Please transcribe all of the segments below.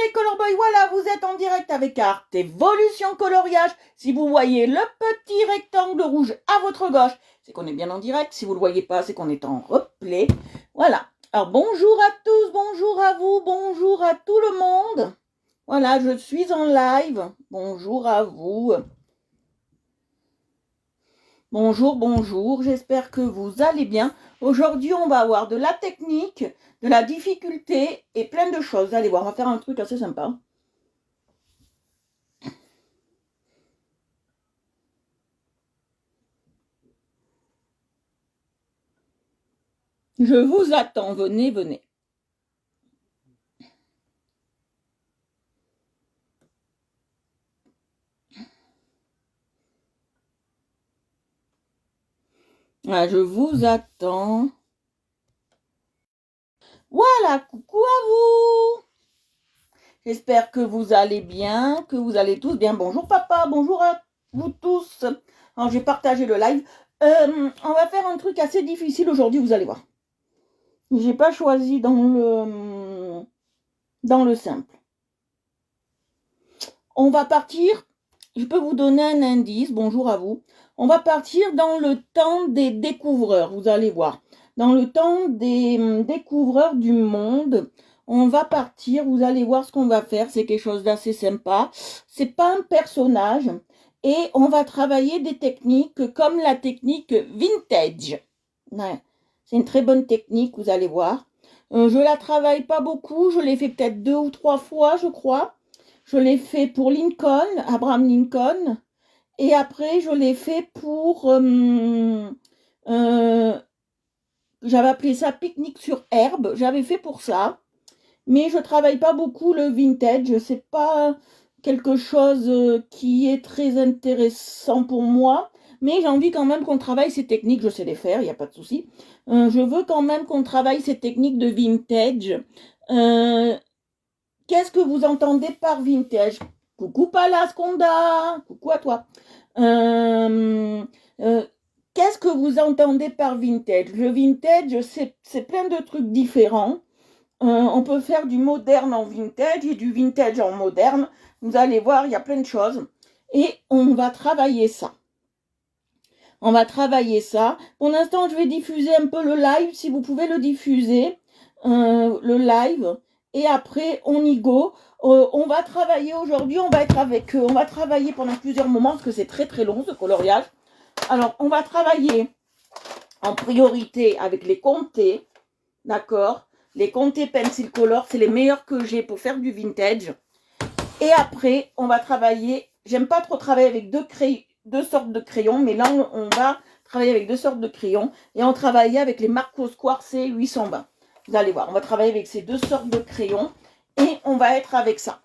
les Colorboys, voilà, vous êtes en direct avec Art Evolution Coloriage. Si vous voyez le petit rectangle rouge à votre gauche, c'est qu'on est bien en direct. Si vous ne le voyez pas, c'est qu'on est en replay. Voilà. Alors bonjour à tous, bonjour à vous, bonjour à tout le monde. Voilà, je suis en live. Bonjour à vous. Bonjour, bonjour, j'espère que vous allez bien. Aujourd'hui, on va avoir de la technique, de la difficulté et plein de choses. Allez voir, on va faire un truc assez sympa. Je vous attends, venez, venez. Ah, je vous attends. Voilà, coucou à vous. J'espère que vous allez bien, que vous allez tous bien. Bonjour papa, bonjour à vous tous. Alors, j'ai partagé le live. On va faire un truc assez difficile aujourd'hui, vous allez voir. J'ai pas choisi dans le simple. On va partir, je peux vous donner un indice, bonjour à vous. On va partir dans le temps des découvreurs, vous allez voir. Dans le temps des découvreurs du monde, on va partir, vous allez voir ce qu'on va faire, c'est quelque chose d'assez sympa. C'est pas un personnage et on va travailler des techniques comme la technique vintage. Ouais, c'est une très bonne technique, vous allez voir. Je la travaille pas beaucoup, je l'ai fait peut-être 2 ou 3 fois, je crois. Je l'ai fait pour Lincoln, Abraham Lincoln, et après je l'ai fait pour, j'avais appelé ça pique-nique sur herbe, j'avais fait pour ça, mais je travaille pas beaucoup le vintage, c'est pas quelque chose qui est très intéressant pour moi, mais j'ai envie quand même qu'on travaille ces techniques, je sais les faire, il n'y a pas de souci. Je veux quand même qu'on travaille ces techniques de vintage. Qu'est-ce que vous entendez par vintage? Coucou Palasconda, coucou à toi. Qu'est-ce que vous entendez par vintage? Le vintage, c'est plein de trucs différents. On peut faire du moderne en vintage et du vintage en moderne. Vous allez voir, il y a plein de choses. Et on va travailler ça. On va travailler ça. Pour l'instant, je vais diffuser un peu le live, si vous pouvez le diffuser, le live. Et après, on y go. On va travailler aujourd'hui, on va travailler pendant plusieurs moments, parce que c'est très très long ce coloriage. Alors, on va travailler en priorité avec les comtés, d'accord? Les comtés Pencil Color, c'est les meilleurs que j'ai pour faire du vintage. Et après, on va travailler, j'aime pas trop travailler avec deux sortes de crayons, mais là, on va travailler avec 2 sortes de crayons. Et on travaille avec les Marco Squarce 820. Vous allez voir, on va travailler avec ces 2 sortes de crayons. Et on va être avec ça.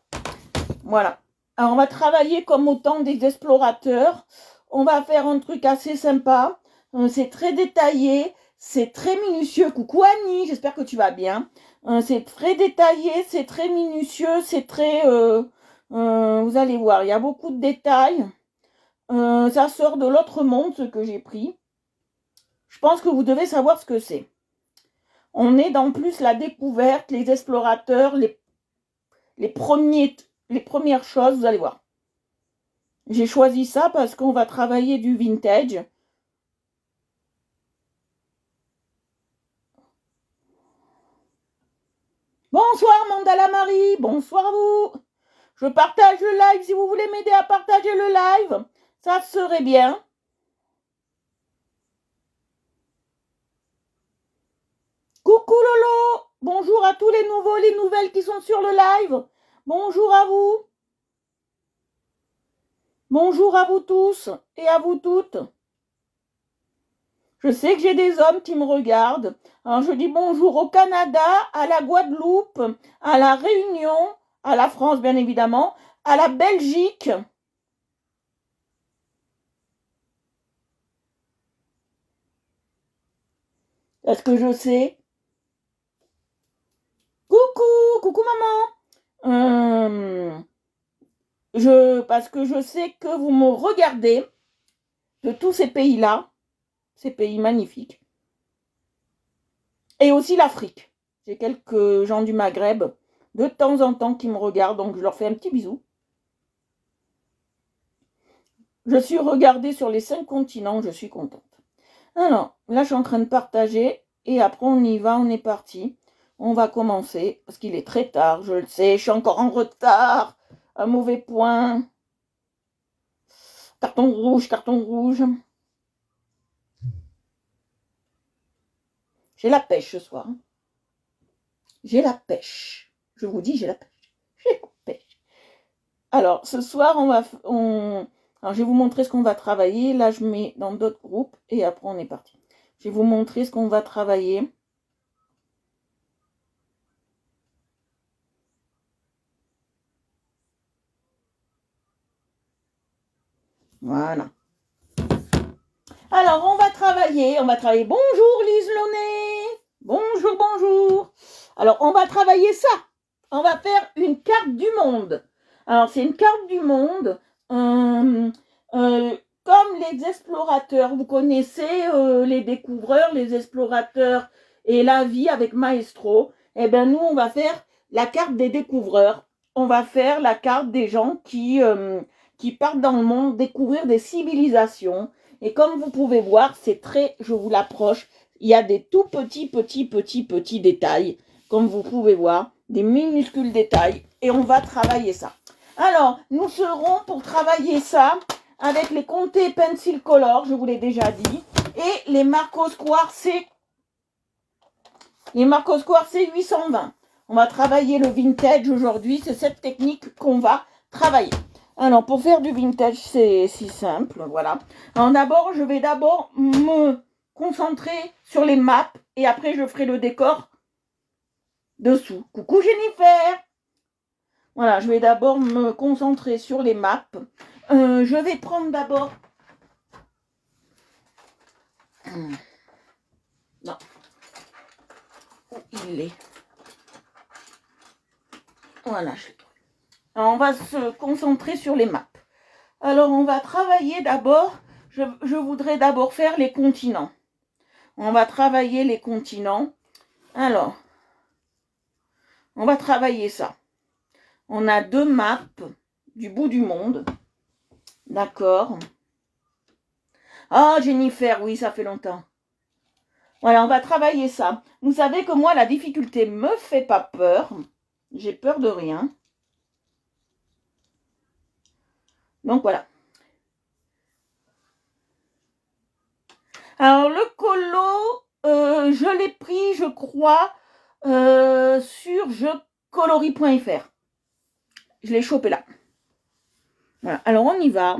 Voilà. Alors, on va travailler comme au temps des explorateurs. On va faire un truc assez sympa. C'est très détaillé. C'est très minutieux. Coucou Annie, j'espère que tu vas bien. C'est très détaillé, c'est très minutieux, c'est très... vous allez voir, il y a beaucoup de détails. Ça sort de l'autre monde, ce que j'ai pris. Je pense que vous devez savoir ce que c'est. On est dans plus la découverte, les explorateurs, les premières choses, vous allez voir. J'ai choisi ça parce qu'on va travailler du vintage. Bonsoir Mandala Marie, bonsoir à vous. Je partage le live, si vous voulez m'aider à partager le live, ça serait bien. Coucou Lolo, bonjour à tous les nouveaux, les nouvelles qui sont sur le live. Bonjour à vous. Bonjour à vous tous et à vous toutes. Je sais que j'ai des hommes qui me regardent. Alors je dis bonjour au Canada, à la Guadeloupe, à la Réunion, à la France bien évidemment, à la Belgique. Est-ce que je sais? Coucou, coucou maman. Parce que je sais que vous me regardez de tous ces pays-là, ces pays magnifiques. Et aussi l'Afrique. J'ai quelques gens du Maghreb, de temps en temps qui me regardent, donc je leur fais un petit bisou. Je suis regardée sur les 5 continents, je suis contente. Alors, là, je suis en train de partager, et après, on y va, on est parti. On va commencer, parce qu'il est très tard, je le sais, je suis encore en retard. Un mauvais point. Carton rouge, carton rouge. J'ai la pêche ce soir. J'ai la pêche. Je vous dis, j'ai la pêche. J'ai la pêche. Alors, ce soir, alors, je vais vous montrer ce qu'on va travailler. Là, je mets dans d'autres groupes et après, on est parti. Je vais vous montrer ce qu'on va travailler. Voilà. Alors, on va travailler. Bonjour, Lise Launay. Bonjour, bonjour. Alors, on va travailler ça. On va faire une carte du monde. Alors, c'est une carte du monde. Comme les explorateurs, vous connaissez les découvreurs, les explorateurs et la vie avec Maestro. Eh bien, nous, on va faire la carte des découvreurs. On va faire la carte des gens qui partent dans le monde découvrir des civilisations. Et comme vous pouvez voir, c'est très, je vous l'approche, il y a des tout petits détails, comme vous pouvez voir, des minuscules détails, et on va travailler ça. Alors, nous serons pour travailler ça avec les Conté Pencil Color, je vous l'ai déjà dit, et les Marcos Quartz C 820. On va travailler le vintage aujourd'hui, c'est cette technique qu'on va travailler. Alors, pour faire du vintage, c'est si simple, voilà. Alors, d'abord, je vais me concentrer sur les maps, et après, je ferai le décor dessous. Coucou Jennifer! Voilà, je vais d'abord me concentrer sur les maps. Je vais prendre d'abord... Non. Où il est? Voilà, je trouve. Alors, on va se concentrer sur les maps. Alors, on va travailler d'abord... Je voudrais d'abord faire les continents. On va travailler les continents. Alors, on va travailler ça. On a 2 maps du bout du monde. D'accord. Ah, Jennifer, oui, ça fait longtemps. Voilà, on va travailler ça. Vous savez que moi, la difficulté me fait pas peur. J'ai peur de rien. Donc, voilà. Alors, le colo, je l'ai pris, je crois, sur jecoloris.fr. Je l'ai chopé là. Voilà. Alors, on y va.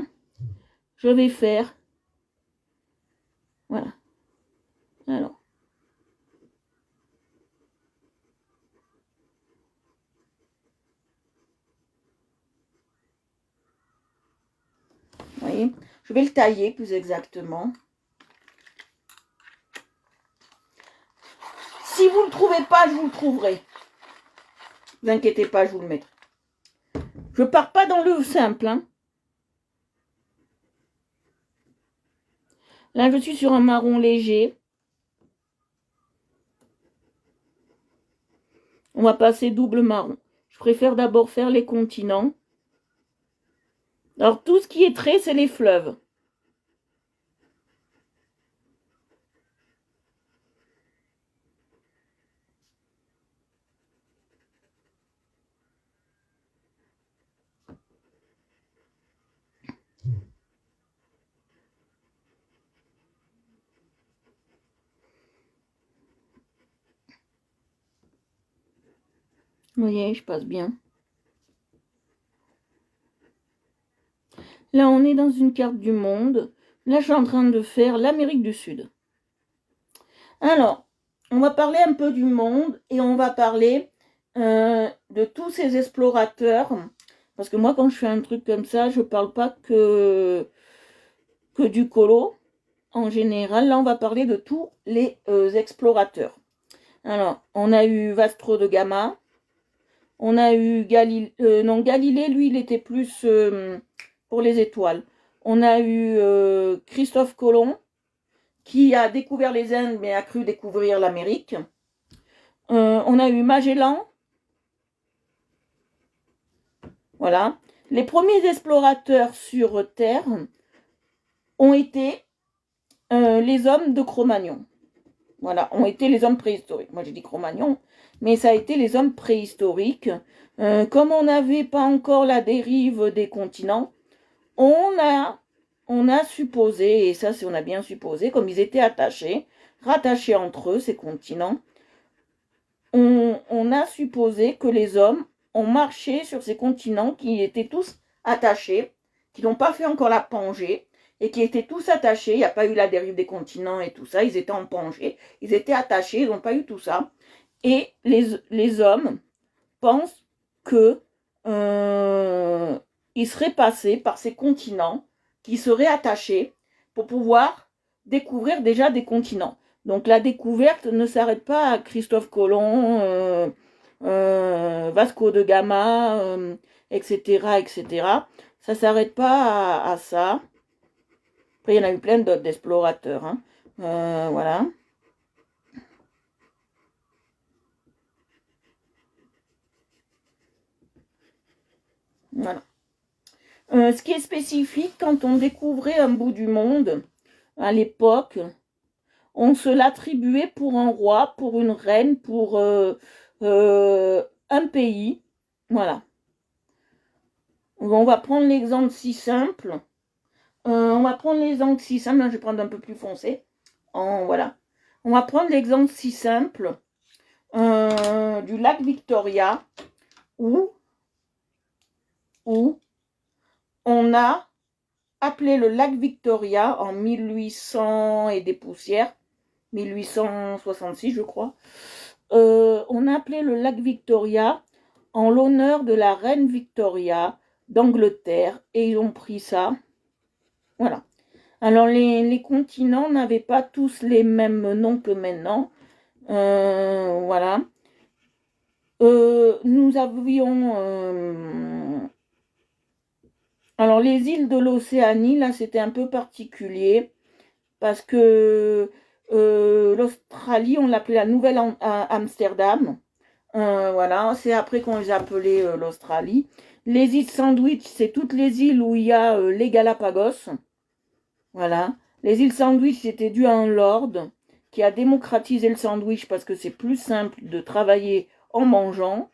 Je vais faire... Voilà. Alors. Vous voyez, je vais le tailler plus exactement. Si vous ne le trouvez pas, je vous le trouverai. Ne vous inquiétez pas, je vous le mettrai. Je pars pas dans le simple. Hein. Là, je suis sur un marron léger. On va passer double marron. Je préfère d'abord faire les continents. Alors, tout ce qui est trait, c'est les fleuves. Vous voyez, je passe bien. Là, on est dans une carte du monde. Là, je suis en train de faire l'Amérique du Sud. Alors, on va parler un peu du monde et on va parler de tous ces explorateurs. Parce que moi, quand je fais un truc comme ça, je ne parle pas que du colo. En général, là, on va parler de tous les explorateurs. Alors, on a eu Vasco de Gama. On a eu Galilée. Non, Galilée, lui, il était plus pour les étoiles. On a eu Christophe Colomb, qui a découvert les Indes, mais a cru découvrir l'Amérique. On a eu Magellan. Voilà. Les premiers explorateurs sur Terre ont été les hommes de Cro-Magnon. Voilà, ont été les hommes préhistoriques. Moi j'ai dit Cro-Magnon, mais ça a été les hommes préhistoriques. Comme on n'avait pas encore la dérive des continents, on a supposé, et ça on a bien supposé, comme ils étaient rattachés entre eux, ces continents, on a supposé que les hommes ont marché sur ces continents qui étaient tous attachés, qui n'ont pas fait encore la Pangée, et qui étaient tous attachés. Il n'y a pas eu la dérive des continents et tout ça. Ils étaient en Pangée, ils étaient attachés, ils n'ont pas eu tout ça. Et les hommes pensent que ils seraient passés par ces continents qui seraient attachés pour pouvoir découvrir déjà des continents. Donc la découverte ne s'arrête pas à Christophe Colomb, Vasco de Gama, etc., etc. Ça ne s'arrête pas à ça. Après, il y en a eu plein d'autres d'explorateurs. Hein. Voilà. Voilà. Ce qui est spécifique, quand on découvrait un bout du monde, à l'époque, on se l'attribuait pour un roi, pour une reine, pour un pays. Voilà. On va prendre l'exemple si simple. On va prendre l'exemple si simple. Là, je vais prendre un peu plus foncé. Voilà. On va prendre l'exemple si simple du lac Victoria où on a appelé le lac Victoria en 1800 et des poussières, 1866 je crois. On a appelé le lac Victoria en l'honneur de la reine Victoria d'Angleterre et ils ont pris ça. Voilà. Alors les continents n'avaient pas tous les mêmes noms que maintenant. Voilà. Nous avions... Alors les îles de l'Océanie, là c'était un peu particulier parce que l'Australie, on l'appelait la Nouvelle Amsterdam. Voilà, c'est après qu'on les a appelés l'Australie. Les îles Sandwich, c'est toutes les îles où il y a les Galapagos. Voilà. Les îles Sandwich, c'était dû à un lord qui a démocratisé le sandwich parce que c'est plus simple de travailler en mangeant.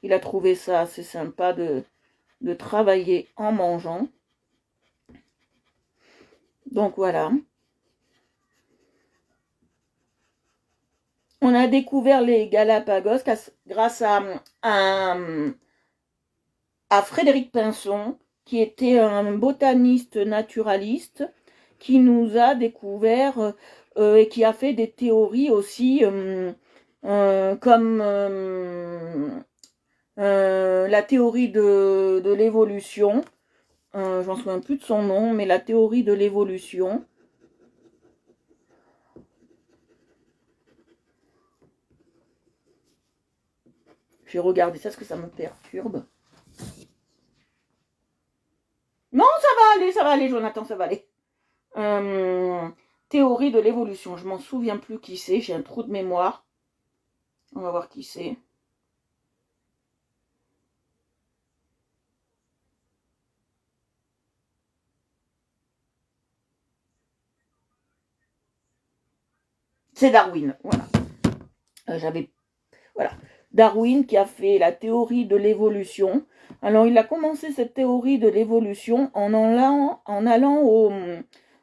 Il a trouvé ça assez sympa de travailler en mangeant. Donc voilà. On a découvert les Galapagos grâce à Frédéric Pinson, qui était un botaniste naturaliste, qui nous a découvert et qui a fait des théories aussi comme la théorie de l'évolution. Je m'en souviens plus de son nom, mais la théorie de l'évolution. Je vais regarder ça parce que ça me perturbe. Non, ça va aller, Jonathan, ça va aller. Théorie de l'évolution. Je m'en souviens plus qui c'est. J'ai un trou de mémoire. On va voir qui c'est. C'est Darwin. Voilà. Voilà. Darwin qui a fait la théorie de l'évolution. Alors, il a commencé cette théorie de l'évolution en allant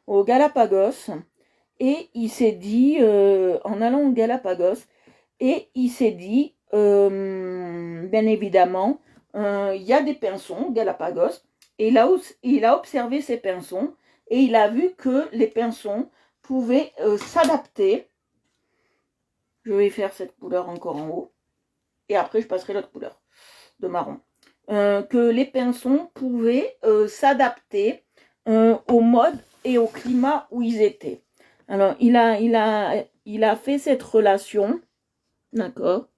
au Galapagos. Et il s'est dit, en allant au Galapagos, et il s'est dit, bien évidemment, il y a des pinsons, Galapagos, et il a observé ces pinsons, et il a vu que les pinsons pouvaient s'adapter. Je vais faire cette couleur encore en haut, et après je passerai l'autre couleur de marron. Que les pinsons pouvaient s'adapter au mode et au climat où ils étaient. Alors, il a fait cette relation, d'accord?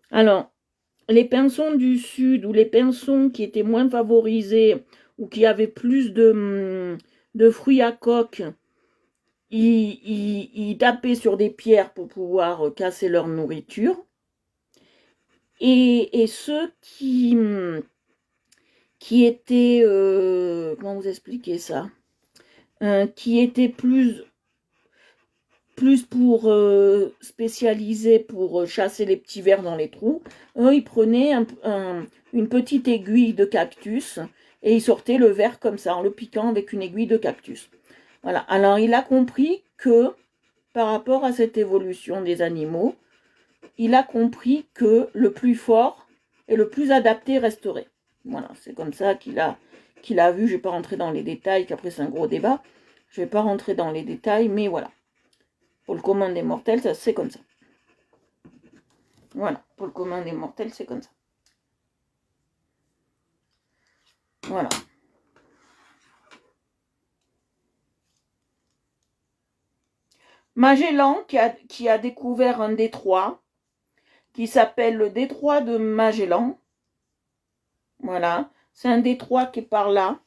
Alors, les pinsons du sud ou les pinsons qui étaient moins favorisés ou qui avaient plus de fruits à coque, ils tapaient sur des pierres pour pouvoir casser leur nourriture. Et ceux qui étaient, comment vous expliquer ça, qui étaient plus pour spécialisés pour chasser les petits vers dans les trous, eux, ils prenaient une petite aiguille de cactus et ils sortaient le ver comme ça, en le piquant avec une aiguille de cactus. Voilà. Alors, il a compris que, par rapport à cette évolution des animaux, il a compris que le plus fort et le plus adapté resterait. Voilà, c'est comme ça qu'il a vu. Je ne vais pas rentrer dans les détails, qu'après c'est un gros débat. Je ne vais pas rentrer dans les détails, mais voilà. Pour le commun des mortels, ça c'est comme ça. Voilà, pour le commun des mortels, c'est comme ça. Voilà. Magellan, qui a découvert un détroit, qui s'appelle le détroit de Magellan. Voilà, c'est un détroit qui est par là.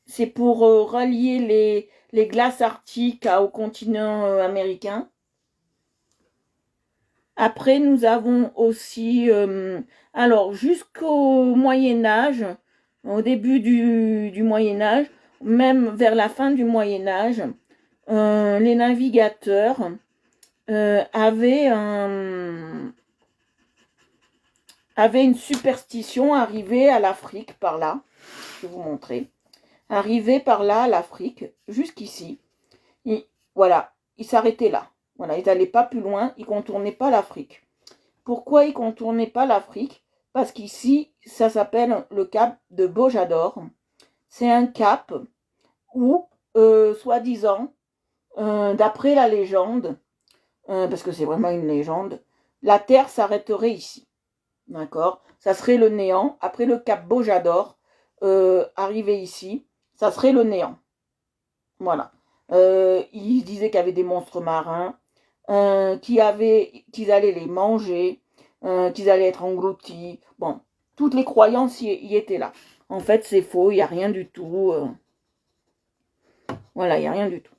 C'est pour rallier les glaces arctiques au continent américain. Après, nous avons aussi, alors jusqu'au Moyen-Âge, au début du Moyen-Âge, même vers la fin du Moyen-Âge, les navigateurs avaient une superstition arrivée à l'Afrique par là. Je vais vous montrer. Arrivés par là à l'Afrique, jusqu'ici, voilà, ils s'arrêtaient là. Voilà, ils n'allaient pas plus loin, ils ne contournaient pas l'Afrique. Pourquoi ils ne contournaient pas l'Afrique? Parce qu'ici, ça s'appelle le cap de Bojador. C'est un cap où, soi-disant, d'après la légende, parce que c'est vraiment une légende, la Terre s'arrêterait ici. D'accord? Ça serait le néant. Après le cap Bojador, arrivé ici, ça serait le néant. Voilà. Ils disaient qu'il y avait des monstres marins, qu'ils allaient les manger, qu'ils allaient être engloutis. Bon, toutes les croyances y étaient là. En fait, c'est faux, il n'y a rien du tout. Voilà, il n'y a rien du tout.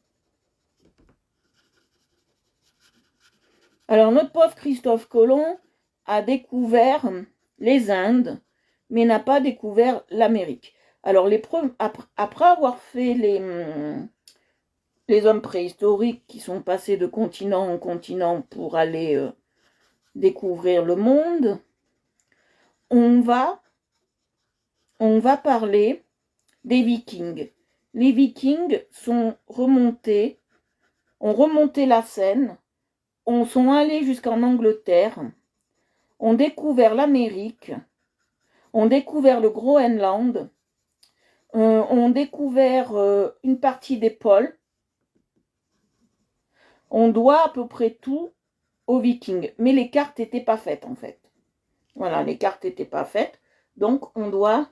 Alors, notre pauvre Christophe Colomb a découvert les Indes, mais n'a pas découvert l'Amérique. Alors, après avoir fait les hommes préhistoriques qui sont passés de continent en continent pour aller découvrir le monde, on va parler des Vikings. Les Vikings ont remonté la Seine, sont allés jusqu'en Angleterre, ont découvert l'Amérique, ont découvert le Groenland, ont découvert une partie des pôles. On doit à peu près tout aux Vikings. Mais les cartes n'étaient pas faites, en fait. Voilà, les cartes n'étaient pas faites. Donc, on doit...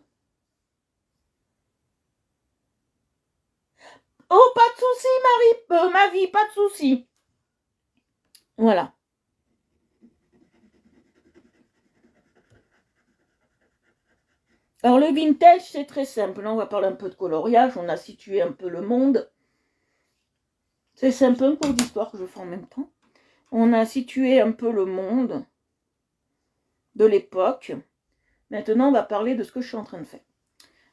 Oh, pas de souci, ma vie, pas de souci. Voilà. Alors, le vintage, c'est très simple. Là, on va parler un peu de coloriage. On a situé un peu le monde. C'est un peu un cours d'histoire que je fais en même temps. On a situé un peu le monde de l'époque. Maintenant, on va parler de ce que je suis en train de faire.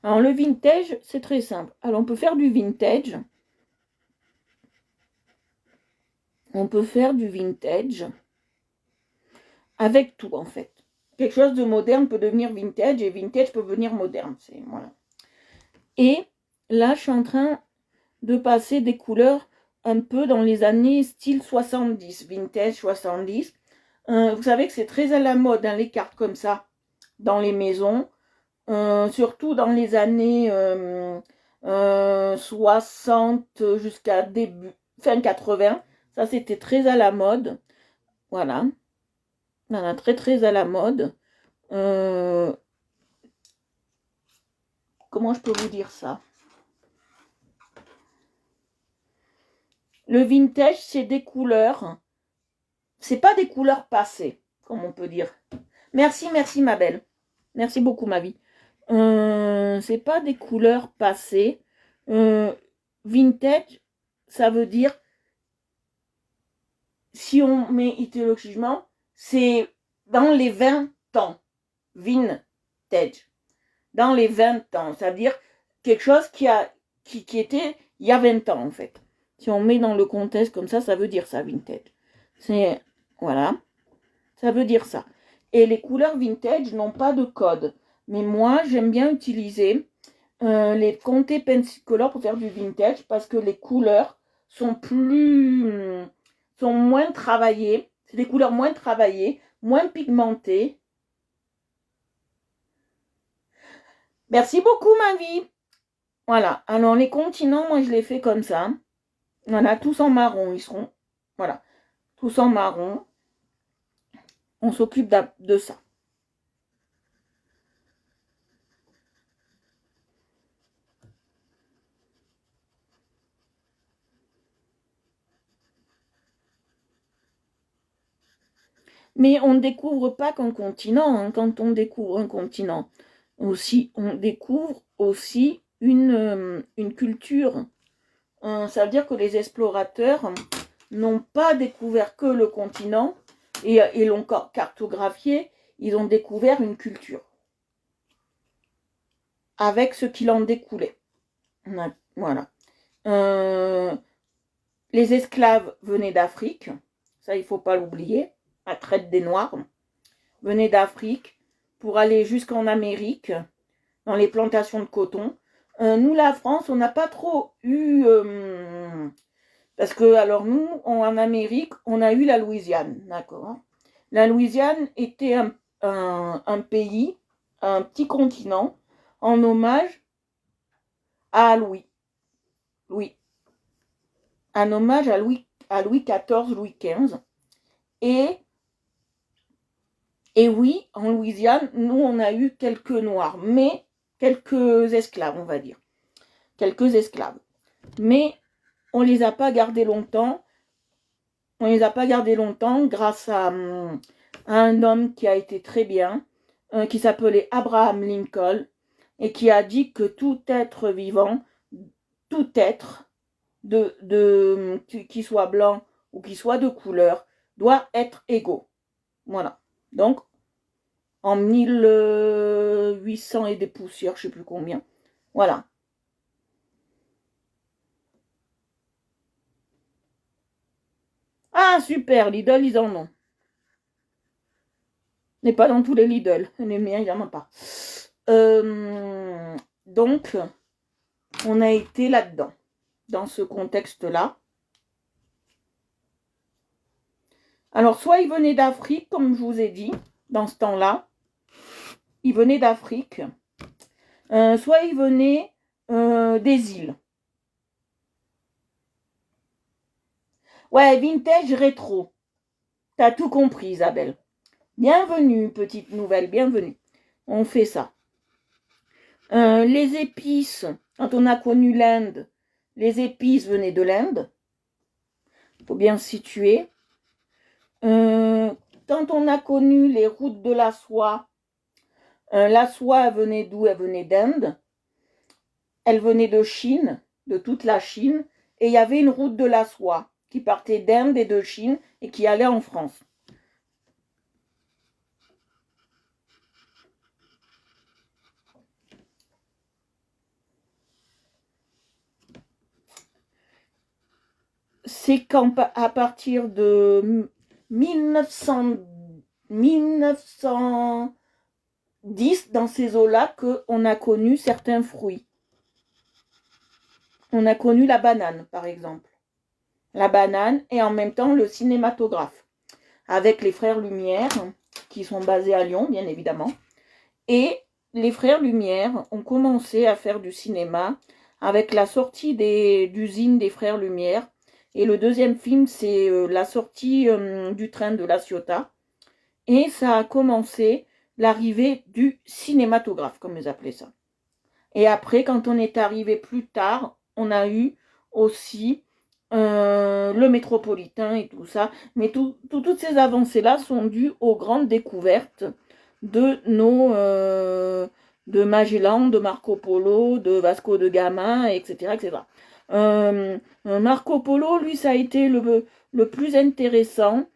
Alors, le vintage, c'est très simple. Alors, on peut faire du vintage. On peut faire du vintage avec tout, en fait. Quelque chose de moderne peut devenir vintage et vintage peut devenir moderne. Voilà. Et là, je suis en train de passer des couleurs un peu dans les années style 70, vintage 70. Vous savez que c'est très à la mode, hein, les cartes comme ça, dans les maisons. Surtout dans les années 60 jusqu'à fin 80. Ça, c'était très à la mode. Voilà. Voilà, très très à la mode. Comment je peux vous dire ça? Le vintage, c'est des couleurs. C'est pas des couleurs passées, comme on peut dire. Merci ma belle. Merci beaucoup ma vie. C'est pas des couleurs passées. Vintage, ça veut dire, si on met étymologiquement, c'est dans les 20 ans. Vintage. Dans les 20 ans. Ça veut dire quelque chose qui était il y a 20 ans, en fait. Si on met dans le contexte comme ça veut dire ça, vintage. C'est, voilà. Ça veut dire ça. Et les couleurs vintage n'ont pas de code. Mais moi, j'aime bien utiliser les Conté Pensicolor pour faire du vintage parce que les couleurs sont moins travaillées. C'est des couleurs moins travaillées, moins pigmentées. Merci beaucoup, ma vie. Voilà. Alors, les continents, moi, je les fais comme ça. Voilà, tous en marron. Ils seront, voilà, tous en marron. On s'occupe de ça. Mais on ne découvre pas qu'un continent. Hein. Quand on découvre un continent, aussi, on découvre aussi une culture. Ça veut dire que les explorateurs n'ont pas découvert que le continent et l'ont cartographié, ils ont découvert une culture avec ce qu'il en découlait. Voilà. Les esclaves venaient d'Afrique, ça il ne faut pas l'oublier, la traite des Noirs, venaient d'Afrique pour aller jusqu'en Amérique, dans les plantations de coton. Nous, la France, on n'a pas trop eu... parce que, alors nous, en Amérique, on a eu la Louisiane, d'accord. La Louisiane était un pays, un petit continent, en hommage à Louis. Un hommage à Louis XIV, Louis XV. Et oui, en Louisiane, nous, on a eu quelques Noirs, mais quelques esclaves, on va dire. Quelques esclaves. Mais on ne les a pas gardés longtemps. On ne les a pas gardés longtemps grâce à un homme qui a été très bien, qui s'appelait Abraham Lincoln, et qui a dit que tout être vivant, tout être, qui soit blanc ou qui soit de couleur, doit être égaux. Voilà. Donc, en 1800 et des poussières, je ne sais plus combien. Voilà. Ah, super, Lidl, ils en ont. Mais pas dans tous les Lidl. Les miens, il n'y en a pas. Donc, on a été là-dedans, dans ce contexte-là. Alors, soit ils venaient d'Afrique, comme je vous ai dit, dans ce temps-là. Ils venaient d'Afrique. Soit ils venaient des îles. Ouais, vintage rétro. T'as tout compris, Isabelle. Bienvenue, petite nouvelle, bienvenue. On fait ça. Les épices, quand on a connu l'Inde, les épices venaient de l'Inde. Il faut bien se situer. Quand on a connu les routes de la soie elle venait d'où? Elle venait d'Inde. Elle venait de Chine, de toute la Chine. Et il y avait une route de la soie qui partait d'Inde et de Chine et qui allait en France. C'est quand, à partir de 1910, dans ces eaux-là, qu'on a connu certains fruits. On a connu la banane, par exemple. La banane et en même temps le cinématographe. Avec les frères Lumière, qui sont basés à Lyon, bien évidemment. Et les frères Lumière ont commencé à faire du cinéma avec la sortie d'usine des frères Lumière. Et le deuxième film, c'est la sortie du train de La Ciotat. Et ça a commencé l'arrivée du cinématographe, comme ils appelaient ça. Et après, quand on est arrivé plus tard, on a eu aussi le métropolitain et tout ça. Mais toutes ces avancées-là sont dues aux grandes découvertes de de Magellan, de Marco Polo, de Vasco de Gama, etc. etc. Marco Polo, lui, ça a été le plus intéressant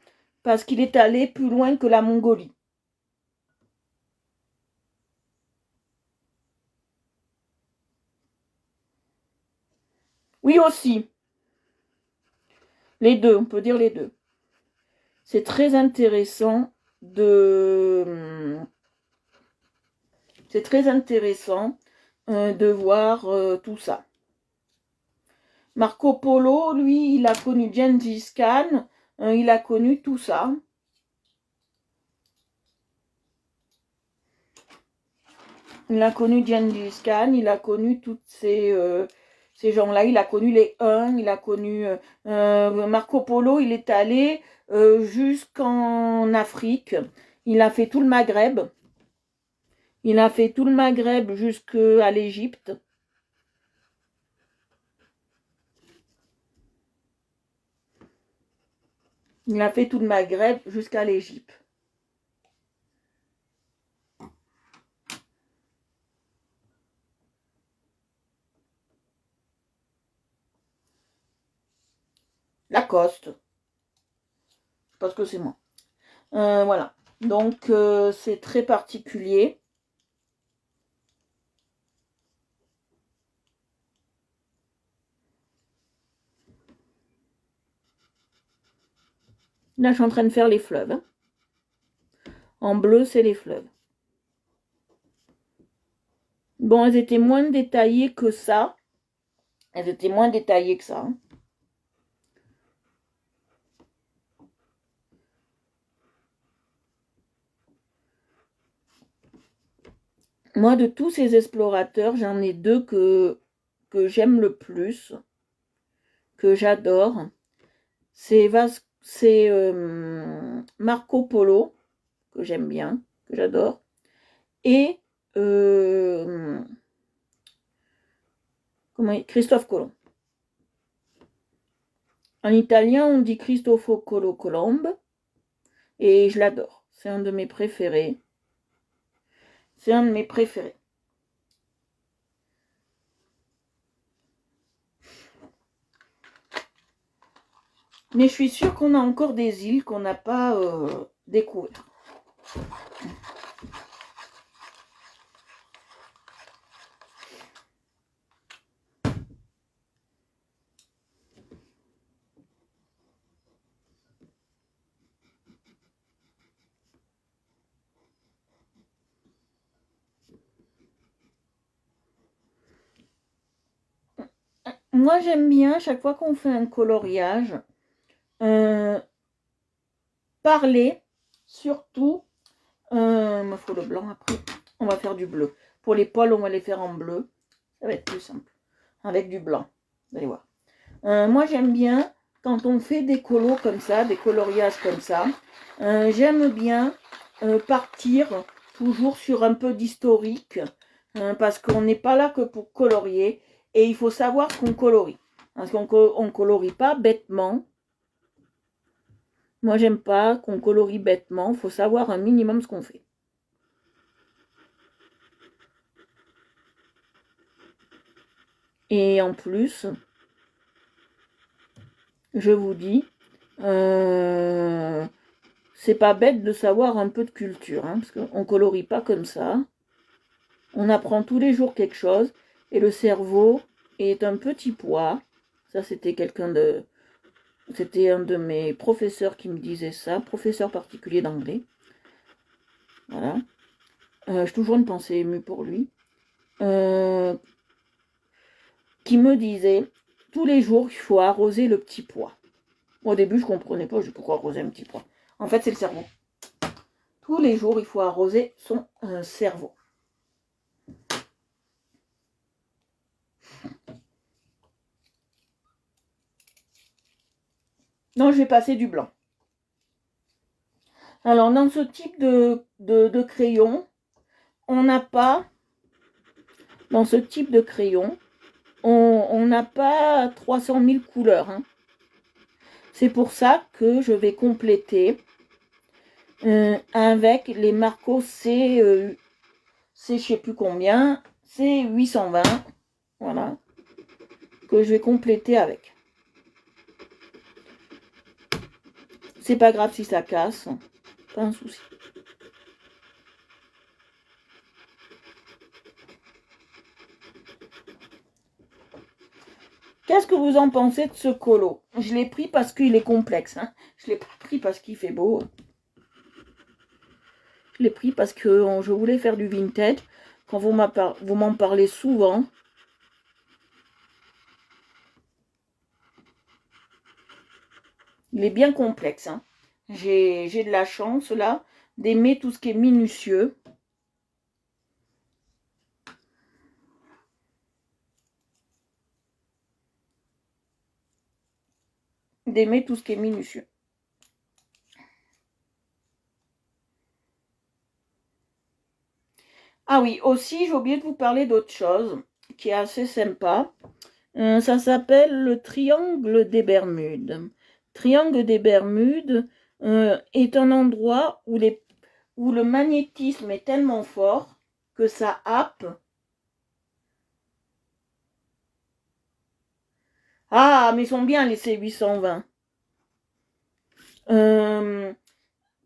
parce qu'il est allé plus loin que la Mongolie. Oui, aussi. Les deux, on peut dire les deux. C'est très intéressant c'est très intéressant de voir tout ça. Marco Polo, lui, il a connu Gengis Khan, il a connu tout ça. Il a connu Gengis Khan, il a connu toutes ces gens-là, il a connu les Huns, il a connu Marco Polo, il est allé jusqu'en Afrique, il a fait tout le Maghreb, il a fait tout le Maghreb jusqu'à l'Égypte. Il a fait tout le Maghreb jusqu'à l'Égypte. Lacoste, parce que c'est moi. Voilà. Donc, c'est très particulier. Là, je suis en train de faire les fleuves. Hein. En bleu, c'est les fleuves. Bon, elles étaient moins détaillées que ça. Elles étaient moins détaillées que ça. Hein. Moi, de tous ces explorateurs, j'en ai deux que j'aime le plus, que j'adore. C'est Marco Polo, que j'aime bien, que j'adore. Et Christophe Colomb. En italien, on dit Cristoforo Colombo. Et je l'adore. C'est un de mes préférés. C'est un de mes préférés. Mais je suis sûre qu'on a encore des îles qu'on n'a pas découvertes. Moi, j'aime bien, chaque fois qu'on fait un coloriage, parler, surtout, il me faut le blanc après, on va faire du bleu. Pour les poils, on va les faire en bleu, ça va être plus simple, avec du blanc, vous allez voir. Moi, j'aime bien, quand on fait des colos comme ça, des coloriages comme ça, j'aime bien partir toujours sur un peu d'historique, parce qu'on n'est pas là que pour colorier, et il faut savoir ce qu'on colorie. Parce qu'on ne colorie pas bêtement. Moi, j'aime pas qu'on colorie bêtement. Il faut savoir un minimum ce qu'on fait. Et en plus, je vous dis, c'est pas bête de savoir un peu de culture, hein, parce qu'on colorie pas comme ça. On apprend tous les jours quelque chose, et le cerveau est un petit pois. Ça, c'était c'était un de mes professeurs qui me disait ça, professeur particulier d'anglais. Voilà. J'ai toujours une pensée émue pour lui. Qui me disait, tous les jours, il faut arroser le petit pois. Au début, je ne comprenais pas, je dis pourquoi arroser un petit pois. En fait, c'est le cerveau. Tous les jours, il faut arroser son cerveau. Non, je vais passer du blanc. Alors, dans ce type de crayon, on n'a pas, dans ce type de crayon, on n'a pas 300 000 couleurs. Hein. C'est pour ça que je vais compléter avec les Marco C, je sais plus combien, C 820. Voilà. que je vais compléter avec. C'est pas grave si ça casse, pas un souci. Qu'est-ce que vous en pensez de ce colo? Je l'ai pris parce qu'il est complexe. Hein. Je l'ai pas pris parce qu'il fait beau. Je l'ai pris parce que je voulais faire du vintage. Quand vous m'en parlez souvent. Il est bien complexe. Hein. J'ai de la chance là d'aimer tout ce qui est minutieux. D'aimer tout ce qui est minutieux. Ah oui, aussi, j'ai oublié de vous parler d'autre chose qui est assez sympa. Ça s'appelle le triangle des Bermudes. Triangle des Bermudes est un endroit où le magnétisme est tellement fort que ça happe. Ah, mais ils sont bien les C820.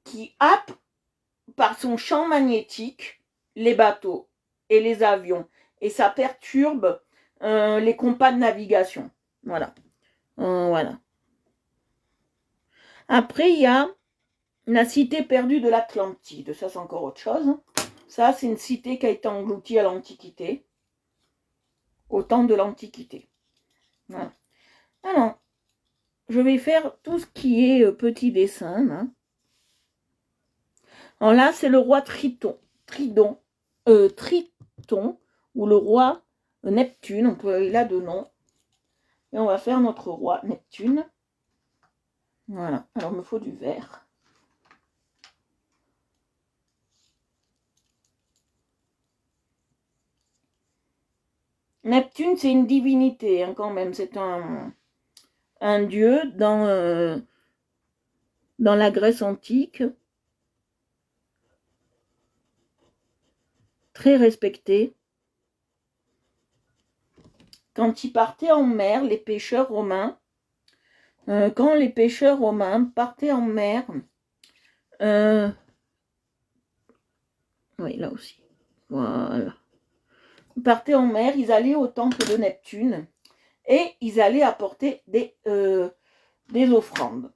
Qui happe par son champ magnétique les bateaux et les avions. Et ça perturbe les compas de navigation. Voilà. Voilà. Après, il y a la cité perdue de l'Atlantide. Ça, c'est encore autre chose. Ça, c'est une cité qui a été engloutie à l'Antiquité. Au temps de l'Antiquité. Voilà. Alors, je vais faire tout ce qui est petit dessin. Hein. Alors là, c'est le roi Triton, ou le roi Neptune. Il a deux noms. Et on va faire notre roi Neptune. Voilà. Alors, il me faut du vert. Neptune, c'est une divinité, hein, quand même. C'est un dieu dans la Grèce antique. Très respecté. Quand ils partaient en mer, les pêcheurs romains, quand les pêcheurs romains partaient en mer, oui, là aussi, voilà. Ils partaient en mer, ils allaient au temple de Neptune et ils allaient apporter des offrandes.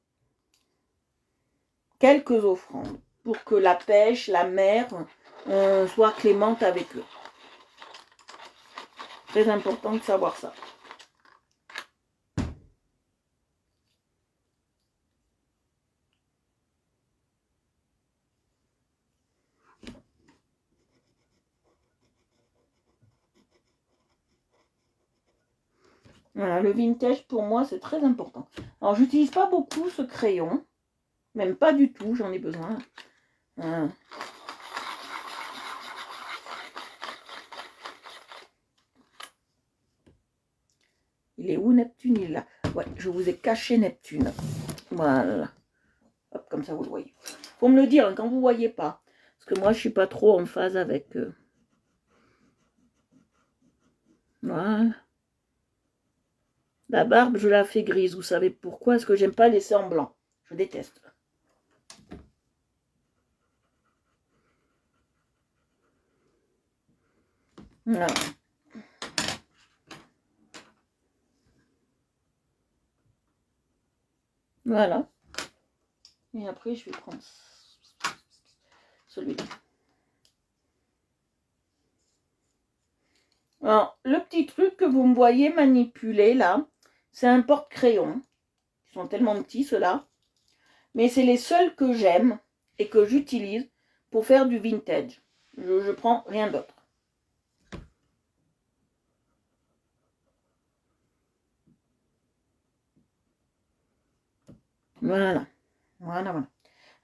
Quelques offrandes pour que la pêche, la mer soit clémente avec eux. Très important de savoir ça. Voilà, le vintage pour moi c'est très important. Alors j'utilise pas beaucoup ce crayon, même pas du tout, j'en ai besoin. Il est où Neptune? Il est là. Ouais, je vous ai caché Neptune. Voilà. Hop, comme ça vous le voyez. Faut me le dire hein, quand vous ne voyez pas. Parce que moi je suis pas trop en phase avec... Voilà. La barbe, je la fais grise. Vous savez pourquoi? Parce que j'aime pas laisser en blanc. Je déteste. Voilà. Voilà. Et après, je vais prendre celui-là. Alors, le petit truc que vous me voyez manipuler là, c'est un porte-crayon. Ils sont tellement petits ceux-là. Mais c'est les seuls que j'aime et que j'utilise pour faire du vintage. Je prends rien d'autre. Voilà. Voilà, voilà.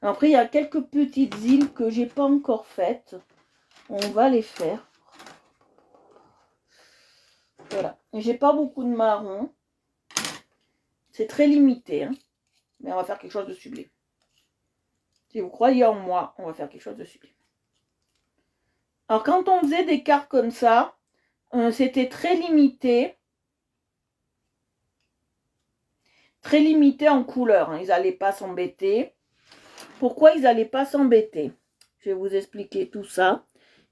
Après, il y a quelques petites îles que j'ai pas encore faites. On va les faire. Voilà. J'ai pas beaucoup de marron. C'est très limité. Hein. Mais on va faire quelque chose de sublime. Si vous croyez en moi, on va faire quelque chose de sublime. Alors, quand on faisait des cartes comme ça, c'était très limité. très limité en couleurs. Ils n'allaient pas s'embêter. Pourquoi ils n'allaient pas s'embêter? Je vais vous expliquer tout ça.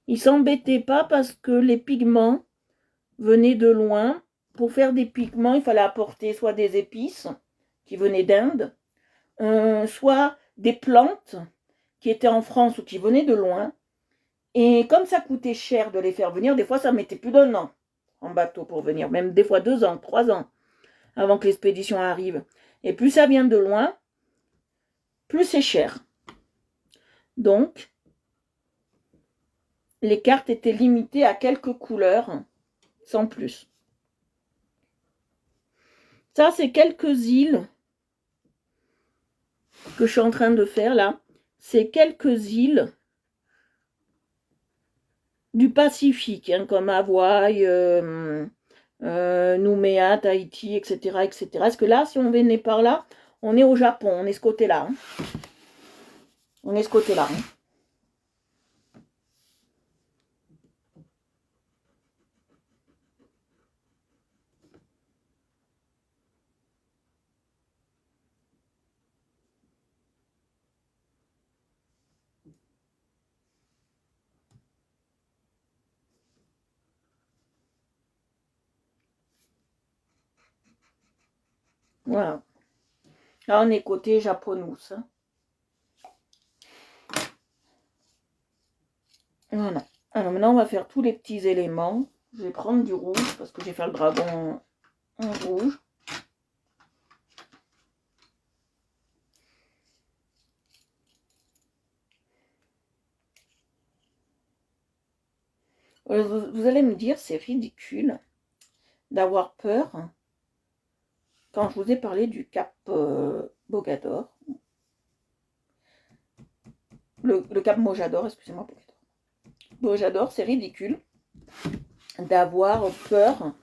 Ils s'embêtaient pas parce que les pigments venaient de loin. Pour faire des pigments, il fallait apporter soit des épices qui venaient d'Inde, soit des plantes qui étaient en France ou qui venaient de loin. Et comme ça coûtait cher de les faire venir, des fois ça mettait plus d'un an en bateau pour venir, même des fois 2 ans, 3 ans avant que l'expédition arrive. Et plus ça vient de loin, plus c'est cher. Donc, les cartes étaient limitées à quelques couleurs, sans plus. Ça, c'est quelques îles que je suis en train de faire là. C'est quelques îles du Pacifique, hein, comme Hawaï, Nouméa, Tahiti, etc., etc. Parce que là, si on venait par là, on est au Japon, on est ce côté-là. Hein. On est ce côté-là. Hein. Voilà. Là, on est côté japonous. Hein. Voilà. Alors maintenant, on va faire tous les petits éléments. Je vais prendre du rouge parce que je vais faire le dragon en rouge. Vous allez me dire, c'est ridicule d'avoir peur quand je vous ai parlé du cap Bogador. Le cap Mojador, excusez-moi. Mojador, c'est ridicule d'avoir peur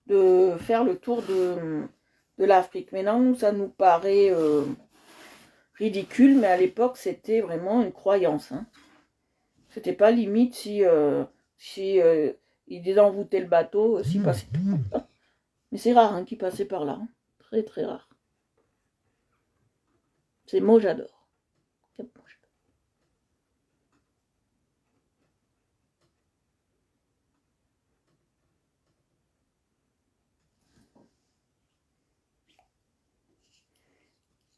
de faire le tour de l'Afrique. Maintenant, nous, ça nous paraît ridicule, mais à l'époque, c'était vraiment une croyance. Hein. C'était pas limite si ils désenvoûtaient le bateau, s'ils passaient tout. Mais c'est rare hein, qu'ils passaient par là. Hein. Très, très rare. C'est Mojador.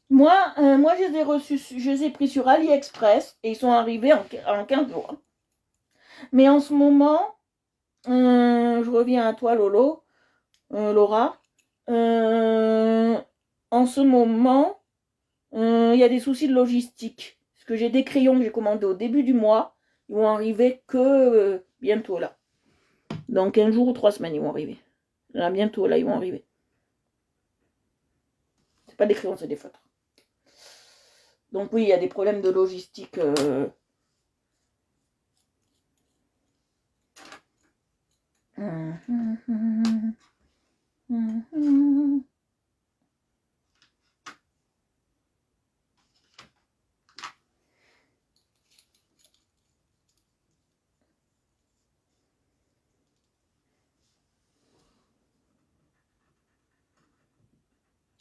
Moi, je les ai reçus, je les ai pris sur AliExpress et ils sont arrivés en 15 jours. Mais en ce moment, je reviens à toi, Laura. En ce moment, il y a des soucis de logistique. Parce que j'ai des crayons que j'ai commandés au début du mois. Ils vont arriver que bientôt là. Dans 15 jours ou 3 semaines, ils vont arriver. Là, bientôt, là, ils vont arriver. C'est pas des crayons, c'est des feutres. Donc oui, il y a des problèmes de logistique.